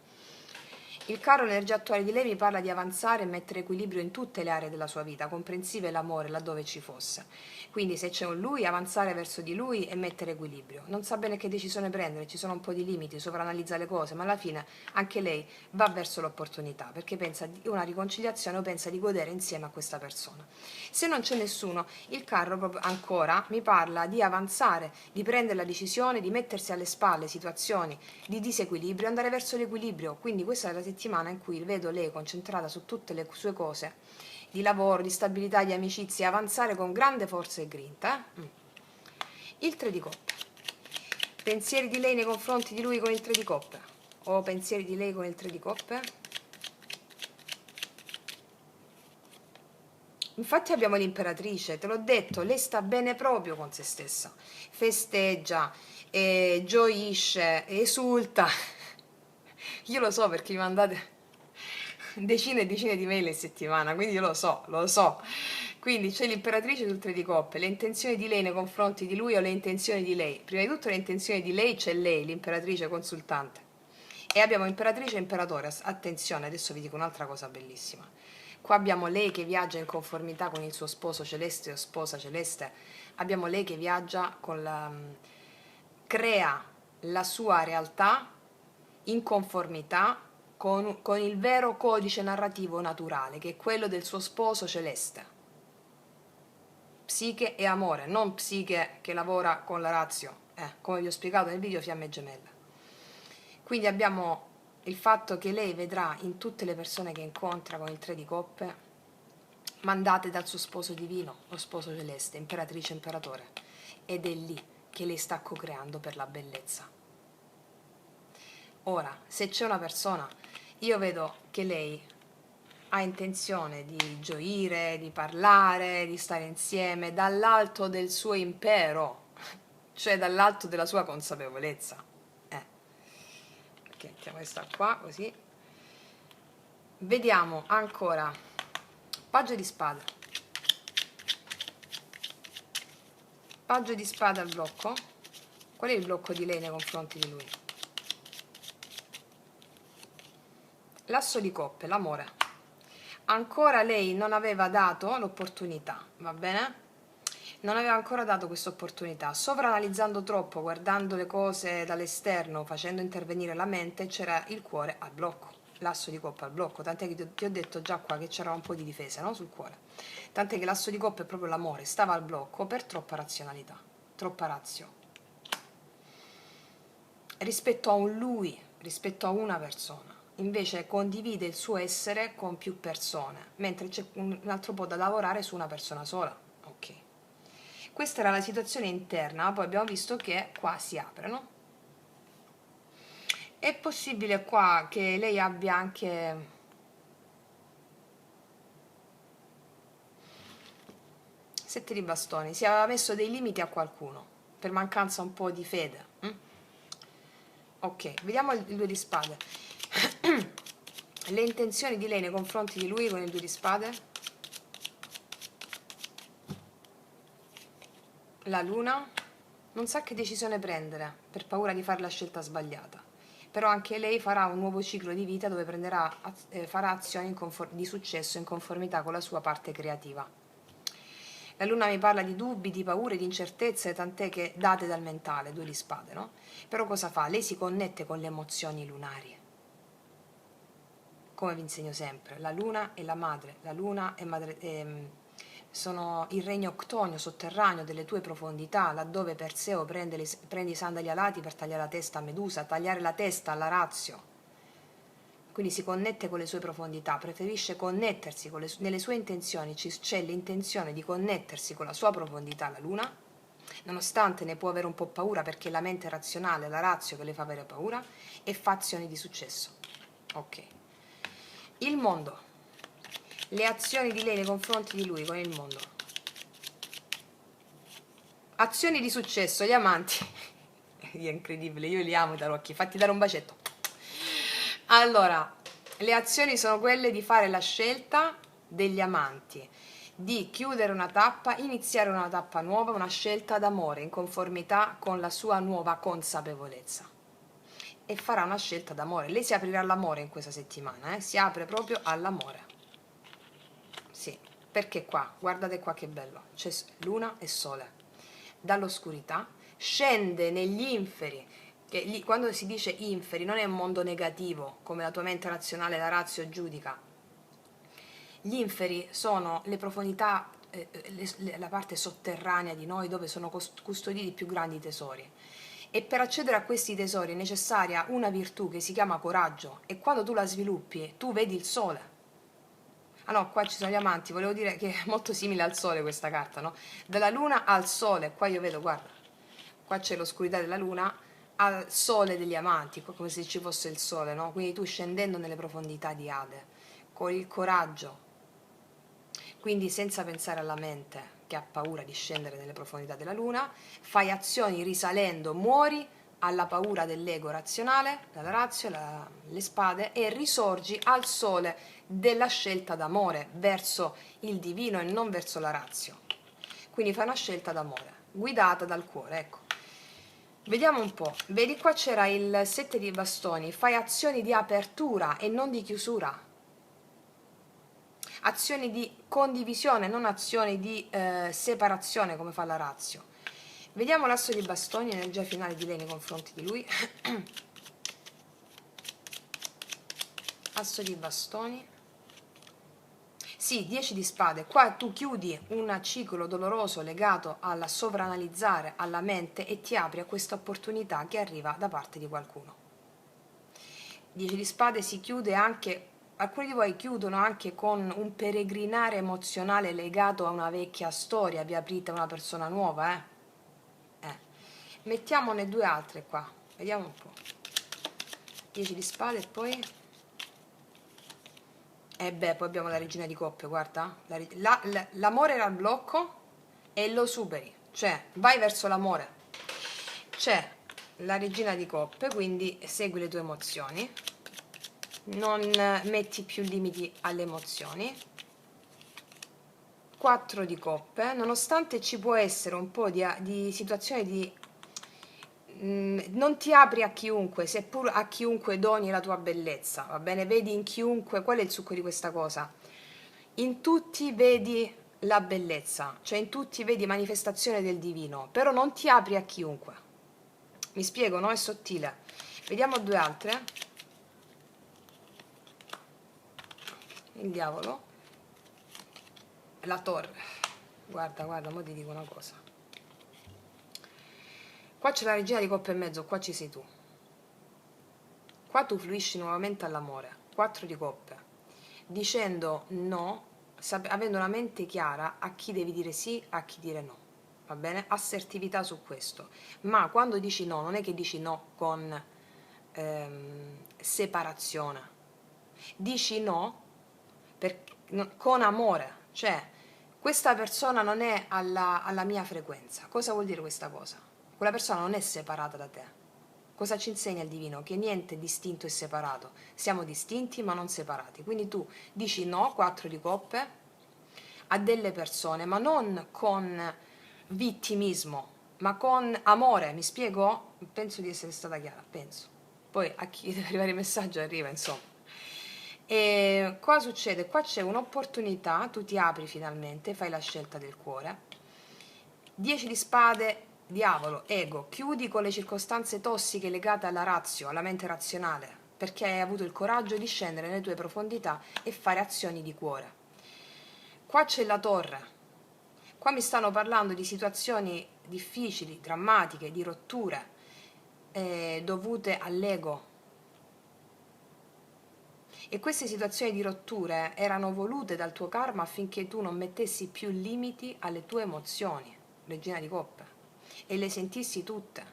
Il carro, l'energia attuale di lei, mi parla di avanzare e mettere equilibrio in tutte le aree della sua vita, comprensive l'amore laddove ci fosse. Quindi se c'è un lui, avanzare verso di lui e mettere equilibrio. Non sa bene che decisione prendere, ci sono un po' di limiti, sovranalizza le cose, ma alla fine anche lei va verso l'opportunità, perché pensa di una riconciliazione o pensa di godere insieme a questa persona. Se non c'è nessuno, il carro proprio ancora mi parla di avanzare, di prendere la decisione, di mettersi alle spalle situazioni di disequilibrio, andare verso l'equilibrio. Quindi questa è la settimana in cui vedo lei concentrata su tutte le sue cose di lavoro, di stabilità, di amicizie, avanzare con grande forza e grinta. Il 3 di coppe. Pensieri di lei nei confronti di lui con il 3 di coppe, o pensieri di lei con il 3 di coppe. Infatti abbiamo l'imperatrice, te l'ho detto, lei sta bene proprio con se stessa, festeggia, gioisce, esulta. Io lo so perché mi mandate decine e decine di mail in settimana, quindi io lo so. Quindi c'è l'imperatrice sul 3 di coppe, le intenzioni di lei nei confronti di lui o le intenzioni di lei. Prima di tutto le intenzioni di lei, c'è lei, l'imperatrice consultante. E abbiamo imperatrice e imperatore. Attenzione, adesso vi dico un'altra cosa bellissima. Qua abbiamo lei che viaggia in conformità con il suo sposo celeste o sposa celeste. Abbiamo lei che viaggia crea la sua realtà in conformità con il vero codice narrativo naturale, che è quello del suo sposo celeste. Psiche e amore, non psiche che lavora con la razio, come vi ho spiegato nel video Fiamme Gemelle. Quindi abbiamo il fatto che lei vedrà in tutte le persone che incontra con il 3 di coppe mandate dal suo sposo divino, lo sposo celeste, imperatrice, imperatore, ed è lì che lei sta co-creando per la bellezza. Ora, se c'è una persona, io vedo che lei ha intenzione di gioire, di parlare, di stare insieme dall'alto del suo impero, cioè dall'alto della sua consapevolezza. Ok, mettiamo questa qua così. Vediamo ancora paggio di spade. Paggio di spade al blocco. Qual è il blocco di lei nei confronti di lui? L'asso di coppe, l'amore. Ancora lei non aveva dato l'opportunità, va bene? Non aveva ancora dato questa opportunità. Sovraanalizzando troppo, guardando le cose dall'esterno, facendo intervenire la mente, c'era il cuore al blocco, l'asso di coppa al blocco. Tant'è che ti ho detto già qua che c'era un po' di difesa, no? Sul cuore. Tant'è che l'asso di coppa è proprio l'amore, stava al blocco per troppa razionalità, troppa razio. Rispetto a un lui, rispetto a una persona. Invece condivide il suo essere con più persone, mentre c'è un altro po' da lavorare su una persona sola. Ok. Questa era la situazione interna, poi abbiamo visto che qua si apre, no? È possibile qua che lei abbia anche sette di bastoni, si aveva messo dei limiti a qualcuno per mancanza un po' di fede. Ok, vediamo il 2 di spade. Le intenzioni di lei nei confronti di lui con il 2 di spade. La luna non sa che decisione prendere per paura di fare la scelta sbagliata, però anche lei farà un nuovo ciclo di vita dove farà azioni di successo in conformità con la sua parte creativa. La luna mi parla di dubbi, di paure, di incertezze, tant'è che date dal mentale, 2 di spade, no? Però cosa fa? Lei si connette con le emozioni lunari. Come vi insegno sempre, la luna è la madre, la luna è sono il regno octonio, sotterraneo delle tue profondità, laddove Perseo prende i sandali alati per tagliare la testa a Medusa, tagliare la testa alla Razio. Quindi si connette con le sue profondità, preferisce connettersi nelle sue intenzioni, c'è l'intenzione di connettersi con la sua profondità, la luna, nonostante ne può avere un po' paura perché la mente razionale, la razio che le fa avere paura, e fa azioni di successo. Ok. Il mondo, le azioni di lei nei confronti di lui con il mondo. Azioni di successo, gli amanti. È incredibile, io li amo i tarocchi, fatti dare un bacetto. Allora, le azioni sono quelle di fare la scelta degli amanti, di chiudere una tappa, iniziare una tappa nuova, una scelta d'amore in conformità con la sua nuova consapevolezza. E farà una scelta d'amore. Lei si aprirà all'amore in questa settimana, si apre proprio all'amore. Sì, perché qua, guardate qua che bello, c'è luna e sole. Dall'oscurità scende negli inferi, che lì, quando si dice inferi non è un mondo negativo, come la tua mente razionale, la razio giudica. Gli inferi sono le profondità, la parte sotterranea di noi dove sono custoditi i più grandi tesori. E per accedere a questi tesori è necessaria una virtù che si chiama coraggio, e quando tu la sviluppi tu vedi il sole. Ah no, qua ci sono gli amanti, volevo dire che è molto simile al sole questa carta, no? Dalla luna al sole, qua io vedo, guarda, qua c'è l'oscurità della luna, al sole degli amanti, come se ci fosse il sole, no? Quindi tu scendendo nelle profondità di Ade, con il coraggio, quindi senza pensare alla mente che ha paura di scendere nelle profondità della luna, fai azioni risalendo, muori alla paura dell'ego razionale, dalla razio, le spade, e risorgi al sole della scelta d'amore verso il divino e non verso la razio. Quindi fai una scelta d'amore, guidata dal cuore, ecco. Vediamo un po', vedi qua c'era il 7 di bastoni, fai azioni di apertura e non di chiusura. Azioni di condivisione, non azioni di separazione come fa la razio. Vediamo l'asso di bastoni, energia finale di lei nei confronti di lui. Asso di bastoni. Sì, 10 di spade. Qua tu chiudi un ciclo doloroso legato alla sovranalizzare, alla mente, e ti apri a questa opportunità che arriva da parte di qualcuno. 10 di spade si chiude anche, alcuni di voi chiudono anche con un peregrinare emozionale legato a una vecchia storia, vi aprite a una persona nuova, Mettiamone due altre qua, vediamo un po'. 10 di spade e poi... E beh, poi abbiamo la regina di coppe, guarda. L'amore era il blocco e lo superi, cioè vai verso l'amore. C'è la regina di coppe, quindi segui le tue emozioni, non metti più limiti alle emozioni. 4 di coppe, nonostante ci può essere un po' di situazione di... non ti apri a chiunque, seppur a chiunque doni la tua bellezza, va bene? Vedi in chiunque, qual è il succo di questa cosa? In tutti vedi la bellezza, cioè in tutti vedi manifestazione del divino, però non ti apri a chiunque. Mi spiego, no? È sottile. Vediamo due altre. Il diavolo. La torre. Guarda, guarda, mo ti dico una cosa. Qua c'è la regina di coppe e mezzo, qua ci sei tu. Qua tu fluisci nuovamente all'amore. 4 di coppe. Dicendo no, avendo una mente chiara a chi devi dire sì, a chi dire no. Va bene? Assertività su questo. Ma quando dici no, non è che dici no con separazione. Dici no con amore. Cioè, questa persona non è alla mia frequenza. Cosa vuol dire questa cosa? Quella persona non è separata da te. Cosa ci insegna il divino? Che niente è distinto e separato. Siamo distinti ma non separati. Quindi tu dici no, 4 di coppe, a delle persone, ma non con vittimismo, ma con amore. Mi spiego? Penso di essere stata chiara, penso. Poi a chi deve arrivare il messaggio arriva, insomma. E cosa succede? Qua c'è un'opportunità, tu ti apri finalmente, fai la scelta del cuore. 10 di spade, diavolo, ego, chiudi con le circostanze tossiche legate alla ratio, alla mente razionale, perché hai avuto il coraggio di scendere nelle tue profondità e fare azioni di cuore. Qua c'è la torre, qua mi stanno parlando di situazioni difficili, drammatiche, di rotture dovute all'ego. E queste situazioni di rotture erano volute dal tuo karma affinché tu non mettessi più limiti alle tue emozioni, regina di coppe, e le sentissi tutte.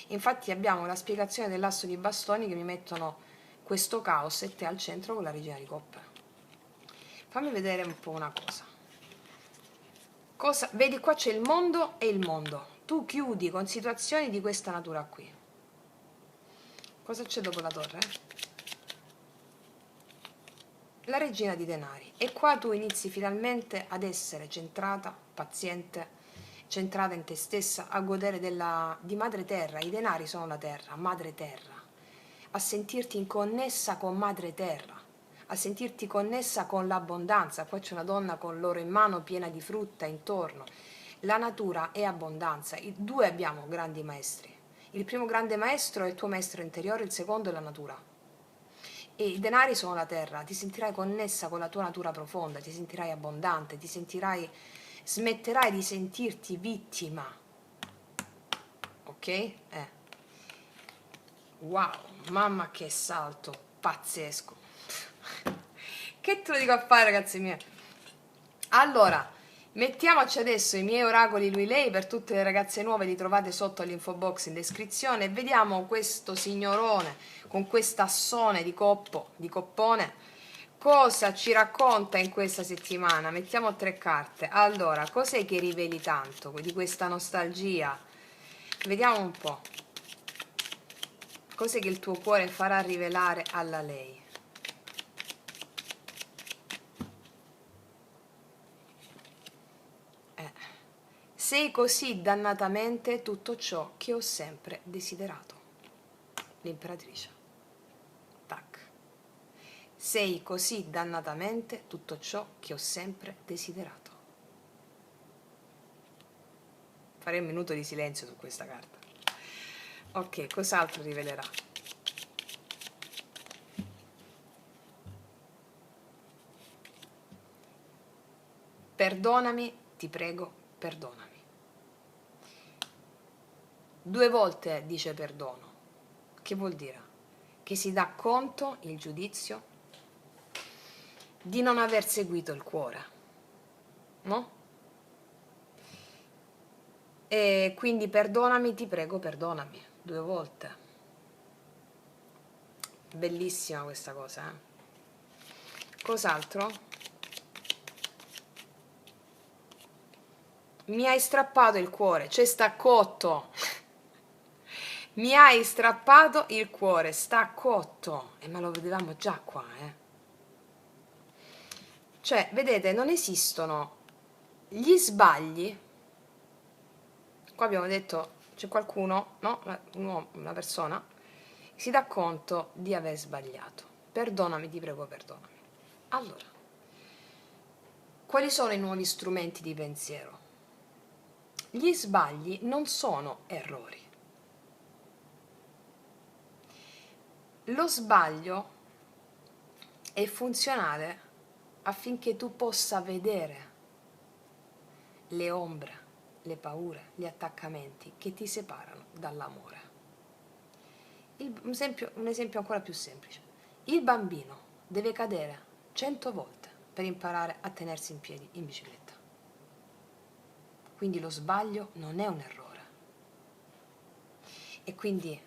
Infatti abbiamo la spiegazione dell'asso di bastoni che mi mettono questo caos e te al centro con la regina di coppe. Fammi vedere un po' una cosa. Vedi, qua c'è il mondo e il mondo. Tu chiudi con situazioni di questa natura qui. Cosa c'è dopo la torre? La regina di denari. E qua tu inizi finalmente ad essere centrata, paziente, centrata in te stessa, a godere di madre terra. I denari sono la terra, madre terra. A sentirti connessa con madre terra, a sentirti connessa con l'abbondanza. Qua c'è una donna con l'oro in mano piena di frutta intorno. La natura è abbondanza. Due abbiamo grandi maestri. Il primo grande maestro è il tuo maestro interiore, il secondo è la natura. E i denari sono la terra, ti sentirai connessa con la tua natura profonda, ti sentirai abbondante, smetterai di sentirti vittima. Ok? Wow, mamma che salto, pazzesco. Che te lo dico a fare, ragazzi miei? Allora, mettiamoci adesso i miei oracoli lui lei per tutte le ragazze nuove, li trovate sotto all'info box in descrizione e vediamo questo signorone con quest'assone di coppone, cosa ci racconta in questa settimana. Mettiamo 3 carte. Allora, cos'è che riveli tanto di questa nostalgia? Vediamo un po'. Cos'è che il tuo cuore farà rivelare alla lei? Sei così dannatamente tutto ciò che ho sempre desiderato. L'imperatrice. Tac. Sei così dannatamente tutto ciò che ho sempre desiderato. Farei un minuto di silenzio su questa carta. Ok, cos'altro rivelerà? Perdonami, ti prego, perdonami. 2 volte dice perdono. Che vuol dire? che si dà conto, il giudizio, di non aver seguito il cuore, no? E quindi perdonami, ti prego, perdonami, 2 volte. Bellissima questa cosa, eh? Cos'altro? Mi hai strappato il cuore, cioè sta cotto. Mi hai strappato il cuore, sta cotto. E ma lo vedevamo già qua, eh? Cioè, vedete, non esistono gli sbagli. Qua abbiamo detto, c'è qualcuno, no? Un uomo, una persona, si dà conto di aver sbagliato. Perdonami, ti prego, perdonami. Allora, quali sono i nuovi strumenti di pensiero? Gli sbagli non sono errori. Lo sbaglio è funzionale affinché tu possa vedere le ombre, le paure, gli attaccamenti che ti separano dall'amore. Un esempio ancora più semplice. Il bambino deve cadere 100 volte per imparare a tenersi in piedi in bicicletta. Quindi lo sbaglio non è un errore. E quindi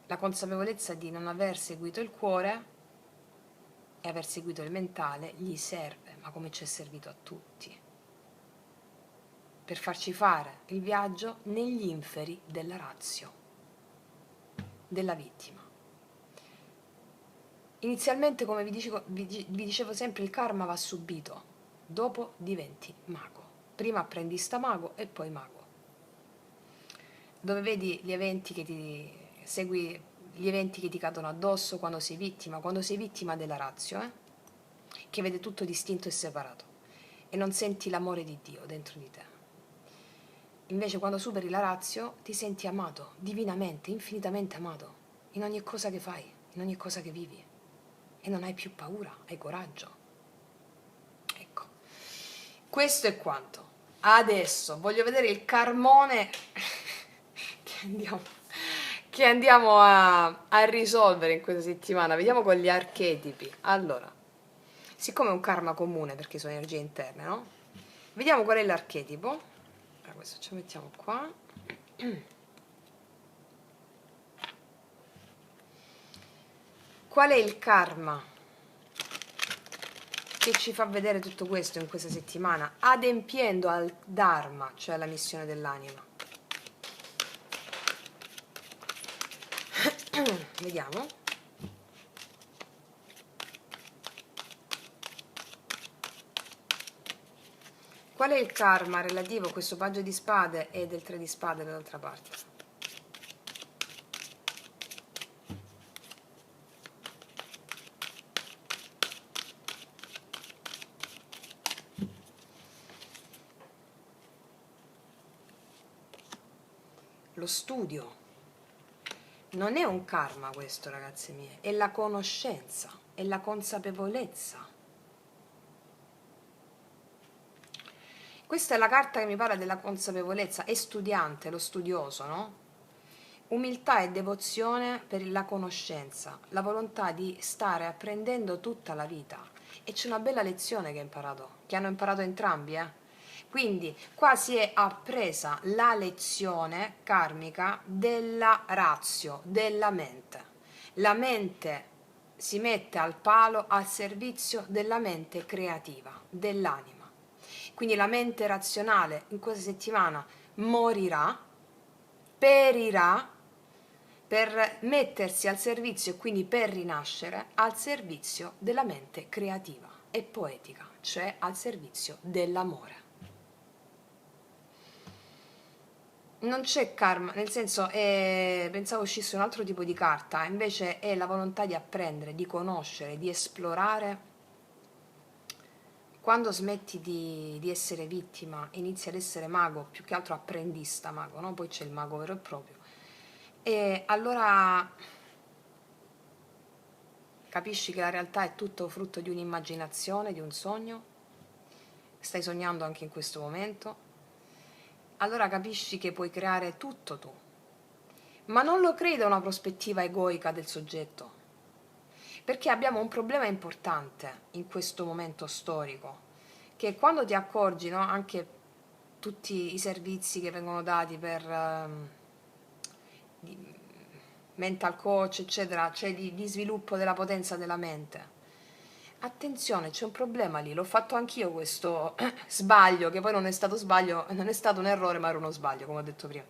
la consapevolezza di non aver seguito il cuore e aver seguito il mentale gli serve, ma come ci è servito a tutti, per farci fare il viaggio negli inferi della ratio, della vittima. Inizialmente, come vi dicevo sempre, il karma va subito, dopo diventi mago. Prima apprendista mago e poi mago. Dove vedi gli eventi che segui gli eventi che ti cadono addosso quando sei vittima della ratio, che vede tutto distinto e separato e non senti l'amore di Dio dentro di te. Invece quando superi la ratio ti senti amato, divinamente, infinitamente amato, in ogni cosa che fai, in ogni cosa che vivi, e non hai più paura, hai coraggio. Ecco, questo è quanto. Adesso voglio vedere il carmone che andiamo a risolvere in questa settimana. Vediamo con gli archetipi. Allora, siccome è un karma comune perché sono energie interne, no? Vediamo qual è l'archetipo. Allora, questo ce lo mettiamo qua. Qual è il karma che ci fa vedere tutto questo in questa settimana, adempiendo al Dharma, cioè alla missione dell'anima? Vediamo. Qual è il karma relativo a questo paggio di spade e del 3 di spade dall'altra parte? Lo studio. Non è un karma questo, ragazze mie, è la conoscenza, è la consapevolezza. Questa è la carta che mi parla della consapevolezza, è studiante, lo studioso, no? Umiltà e devozione per la conoscenza, la volontà di stare apprendendo tutta la vita. E c'è una bella lezione che hanno imparato entrambi, Quindi qua si è appresa la lezione karmica della ratio, della mente. La mente si mette al palo al servizio della mente creativa, dell'anima. Quindi la mente razionale in questa settimana morirà, perirà, per mettersi al servizio e quindi per rinascere al servizio della mente creativa e poetica, cioè al servizio dell'amore. Non c'è karma, nel senso pensavo uscisse un altro tipo di carta, invece è la volontà di apprendere, di conoscere, di esplorare. Quando smetti di essere vittima, inizi ad essere mago, più che altro apprendista mago, no? Poi c'è il mago vero e proprio. E allora capisci che la realtà è tutto frutto di un'immaginazione, di un sogno. Stai sognando anche in questo momento. Allora capisci che puoi creare tutto tu. ma non lo crei da una prospettiva egoica del soggetto, perché abbiamo un problema importante in questo momento storico, che quando ti accorgi, no, anche tutti i servizi che vengono dati per mental coach, eccetera, cioè di sviluppo della potenza della mente. Attenzione, c'è un problema lì, l'ho fatto anch'io questo sbaglio, che poi non è stato sbaglio, non è stato un errore, ma era uno sbaglio, come ho detto prima.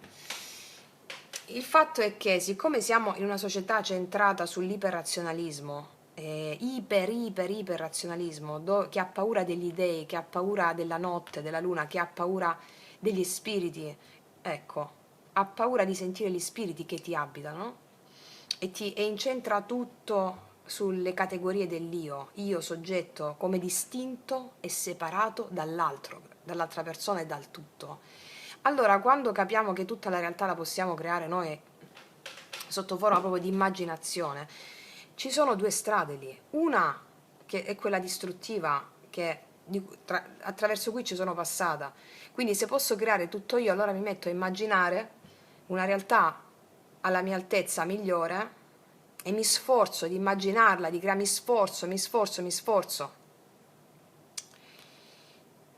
Il fatto è che, siccome siamo in una società centrata sull'iperrazionalismo, iperrazionalismo, che ha paura degli dei, che ha paura della notte, della luna, che ha paura degli spiriti, ecco, ha paura di sentire gli spiriti che ti abitano e incentra tutto sulle categorie dell'io soggetto come distinto e separato dall'altra persona e dal tutto. Allora, quando capiamo che tutta la realtà la possiamo creare noi sotto forma proprio di immaginazione, ci sono due strade lì. Una che è quella distruttiva, attraverso cui ci sono passata. Quindi se posso creare tutto io, allora mi metto a immaginare una realtà alla mia altezza migliore e mi sforzo di immaginarla, di creare, mi sforzo.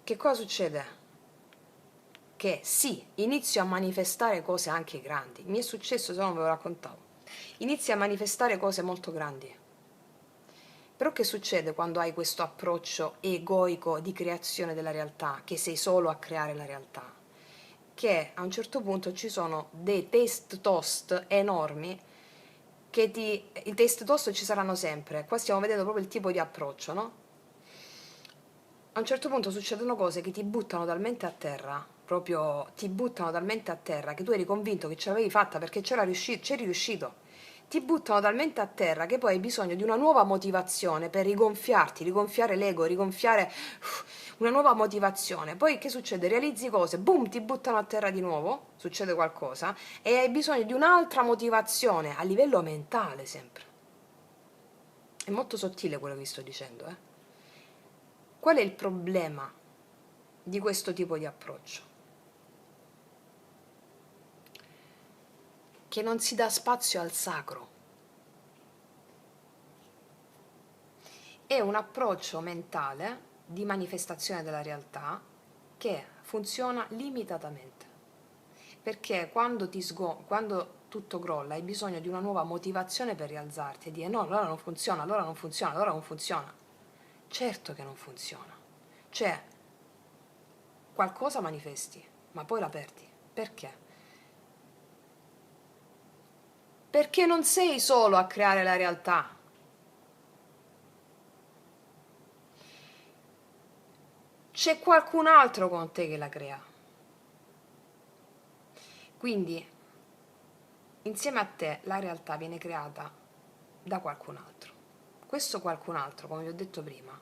Che cosa succede? Che sì, inizio a manifestare cose anche grandi. Mi è successo, se non ve lo raccontavo. Inizio a manifestare cose molto grandi. Però che succede quando hai questo approccio egoico di creazione della realtà, che sei solo a creare la realtà? Che a un certo punto ci sono dei test toast enormi i test toast ci saranno sempre. Qua stiamo vedendo proprio il tipo di approccio, no? A un certo punto succedono cose che ti buttano talmente a terra, proprio ti buttano talmente a terra, che tu eri convinto che ce l'avevi fatta perché c'eri riuscito. Ti buttano talmente a terra che poi hai bisogno di una nuova motivazione per rigonfiare l'ego, rigonfiare una nuova motivazione. Poi che succede? Realizzi cose, boom, ti buttano a terra di nuovo, succede qualcosa, e hai bisogno di un'altra motivazione a livello mentale sempre. È molto sottile quello che vi sto dicendo, eh? Qual è il problema di questo tipo di approccio? Che non si dà spazio al sacro. È un approccio mentale di manifestazione della realtà che funziona limitatamente. Perché quando tutto crolla hai bisogno di una nuova motivazione per rialzarti e dire no, allora non funziona, allora non funziona, allora non funziona. Certo che non funziona. Cioè, qualcosa manifesti, ma poi la perdi. Perché? Perché non sei solo a creare la realtà. C'è qualcun altro con te che la crea. Quindi, insieme a te, la realtà viene creata da qualcun altro. Questo qualcun altro, come vi ho detto prima,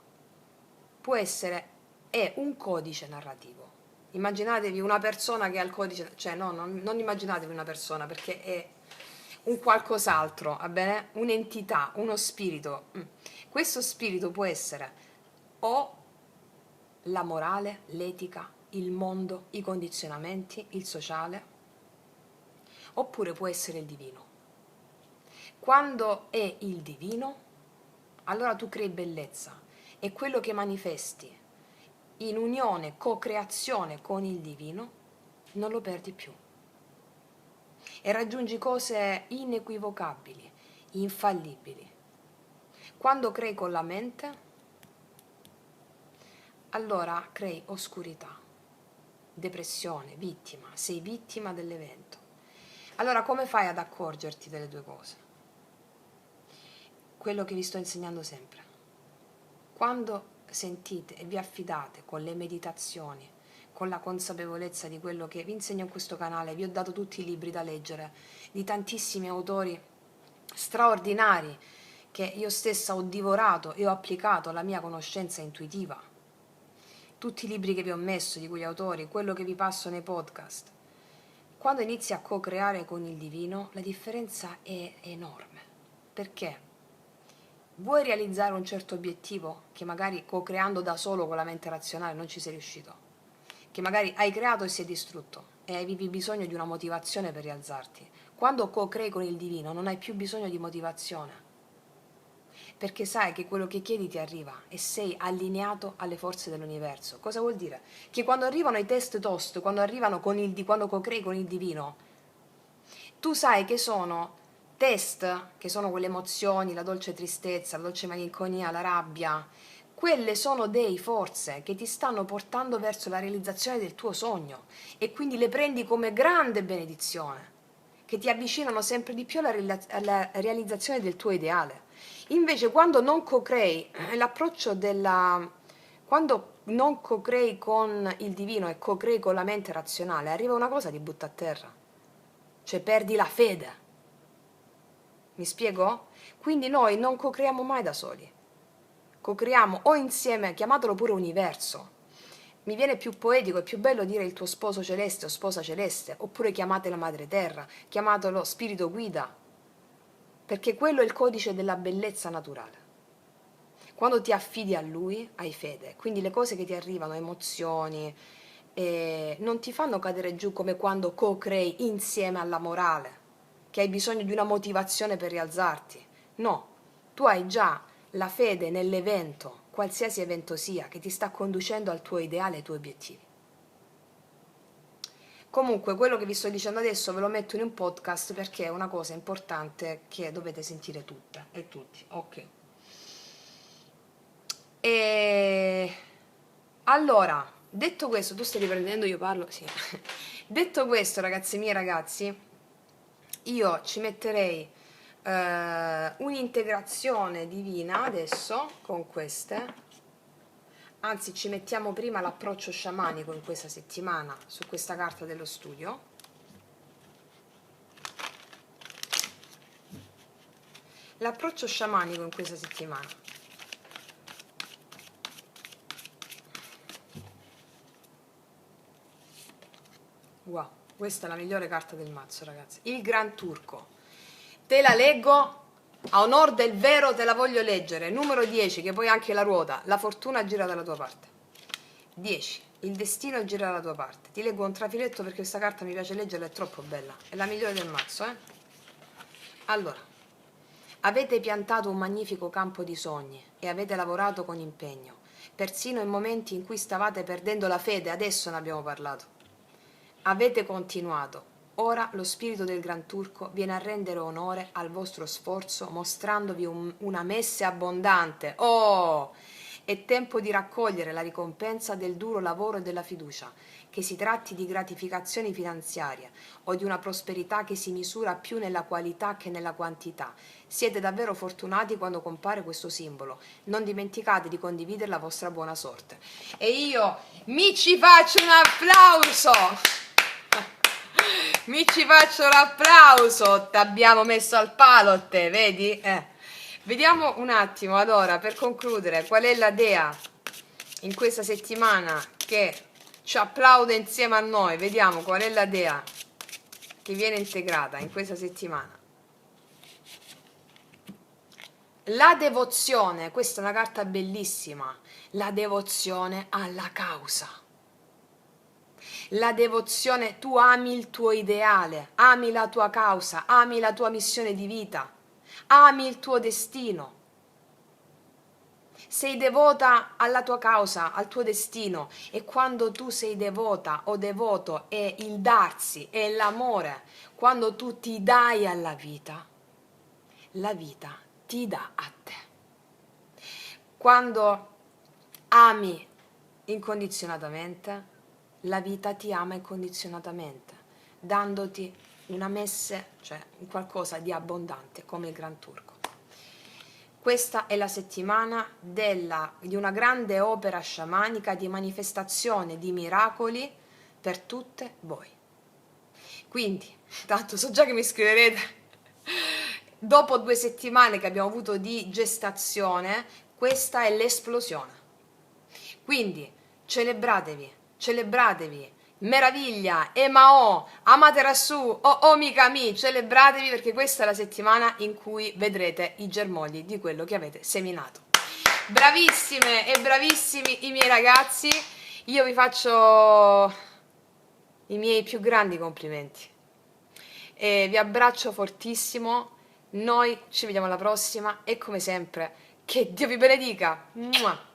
è un codice narrativo. Immaginatevi una persona che ha il codice, cioè no, non immaginatevi una persona perché è un qualcos'altro, va bene? Un'entità, uno spirito. Questo spirito può essere o la morale, l'etica, il mondo, i condizionamenti, il sociale, oppure può essere il divino. Quando è il divino, allora tu crei bellezza e quello che manifesti in unione, co-creazione con il divino, non lo perdi più. E raggiungi cose inequivocabili, infallibili. Quando crei con la mente, allora crei oscurità, depressione, sei vittima dell'evento. Allora come fai ad accorgerti delle due cose? Quello che vi sto insegnando sempre. Quando sentite e vi affidate con le meditazioni, con la consapevolezza di quello che vi insegno in questo canale, vi ho dato tutti i libri da leggere, di tantissimi autori straordinari che io stessa ho divorato e ho applicato alla mia conoscenza intuitiva. Tutti i libri che vi ho messo di quegli autori, quello che vi passo nei podcast. Quando inizi a co-creare con il divino, la differenza è enorme. Perché? Vuoi realizzare un certo obiettivo che magari co-creando da solo con la mente razionale non ci sei riuscito? Che magari hai creato e si è distrutto e avevi bisogno di una motivazione per rialzarti. Quando co-crei con il divino non hai più bisogno di motivazione, perché sai che quello che chiedi ti arriva e sei allineato alle forze dell'universo. Cosa vuol dire? Che quando arrivano i test toast, quando co-crei con il divino, tu sai che sono test, che sono quelle emozioni, la dolce tristezza, la dolce malinconia, la rabbia, quelle sono dei forze che ti stanno portando verso la realizzazione del tuo sogno e quindi le prendi come grande benedizione, che ti avvicinano sempre di più alla realizzazione del tuo ideale. Invece quando non co-crei, quando non co-crei con il divino e co-crei con la mente razionale, arriva una cosa ti butta a terra, cioè perdi la fede. Mi spiego? Quindi noi non co-creiamo mai da soli, co-creiamo o insieme, chiamatelo pure universo. Mi viene più poetico e più bello dire il tuo sposo celeste o sposa celeste, oppure chiamatela madre terra, chiamatelo spirito guida, perché quello è il codice della bellezza naturale. Quando ti affidi a lui, hai fede, quindi le cose che ti arrivano, emozioni, non ti fanno cadere giù come quando co-crei insieme alla morale, che hai bisogno di una motivazione per rialzarti. No, tu hai già la fede nell'evento, qualsiasi evento sia, che ti sta conducendo al tuo ideale e ai tuoi obiettivi. Comunque, quello che vi sto dicendo adesso ve lo metto in un podcast perché è una cosa importante che dovete sentire tutte e tutti. Ok. E allora, detto questo, tu stai riprendendo, io parlo? Sì. Detto questo, ragazzi miei ragazzi, io ci metterei un'integrazione divina adesso con queste. Anzi, ci mettiamo prima l'approccio sciamanico in questa settimana su questa carta dello studio. L'approccio sciamanico in questa settimana. Wow, questa è la migliore carta del mazzo, ragazzi. Il Gran Turco. Te la leggo, a onor del vero te la voglio leggere. Numero 10, che poi anche la ruota. La fortuna gira dalla tua parte. 10. Il destino gira dalla tua parte. Ti leggo un trafiletto perché questa carta mi piace leggerla, è troppo bella. È la migliore del mazzo, eh? Allora, avete piantato un magnifico campo di sogni e avete lavorato con impegno, persino in momenti in cui stavate perdendo la fede, adesso ne abbiamo parlato. Avete continuato. Ora lo spirito del Gran Turco viene a rendere onore al vostro sforzo mostrandovi una messe abbondante. Oh! È tempo di raccogliere la ricompensa del duro lavoro e della fiducia, che si tratti di gratificazioni finanziarie o di una prosperità che si misura più nella qualità che nella quantità. Siete davvero fortunati quando compare questo simbolo. Non dimenticate di condividere la vostra buona sorte. E io mi ci faccio un applauso! Mi ci faccio l'applauso, ti abbiamo messo al palo te, vedi? Vediamo un attimo, allora, per concludere, qual è la dea in questa settimana che ci applaude insieme a noi. Vediamo qual è la dea che viene integrata in questa settimana. La devozione, questa è una carta bellissima, la devozione alla causa. La devozione, tu ami il tuo ideale, ami la tua causa, ami la tua missione di vita, ami il tuo destino. Sei devota alla tua causa, al tuo destino, e quando tu sei devota o devoto è il darsi, è l'amore. Quando tu ti dai alla vita, la vita ti dà a te. Quando ami incondizionatamente, la vita ti ama incondizionatamente, dandoti una messe, cioè qualcosa di abbondante come il Gran Turco. Questa è la settimana di una grande opera sciamanica di manifestazione di miracoli per tutte voi. Quindi, tanto so già che mi scriverete, dopo 2 settimane che abbiamo avuto di gestazione, questa è l'esplosione. Quindi, celebratevi, meraviglia, Emao, Amaterasu, Omikami, celebratevi perché questa è la settimana in cui vedrete i germogli di quello che avete seminato. Bravissime e bravissimi i miei ragazzi, io vi faccio i miei più grandi complimenti. e vi abbraccio fortissimo. Noi ci vediamo alla prossima e come sempre, che Dio vi benedica. Mua.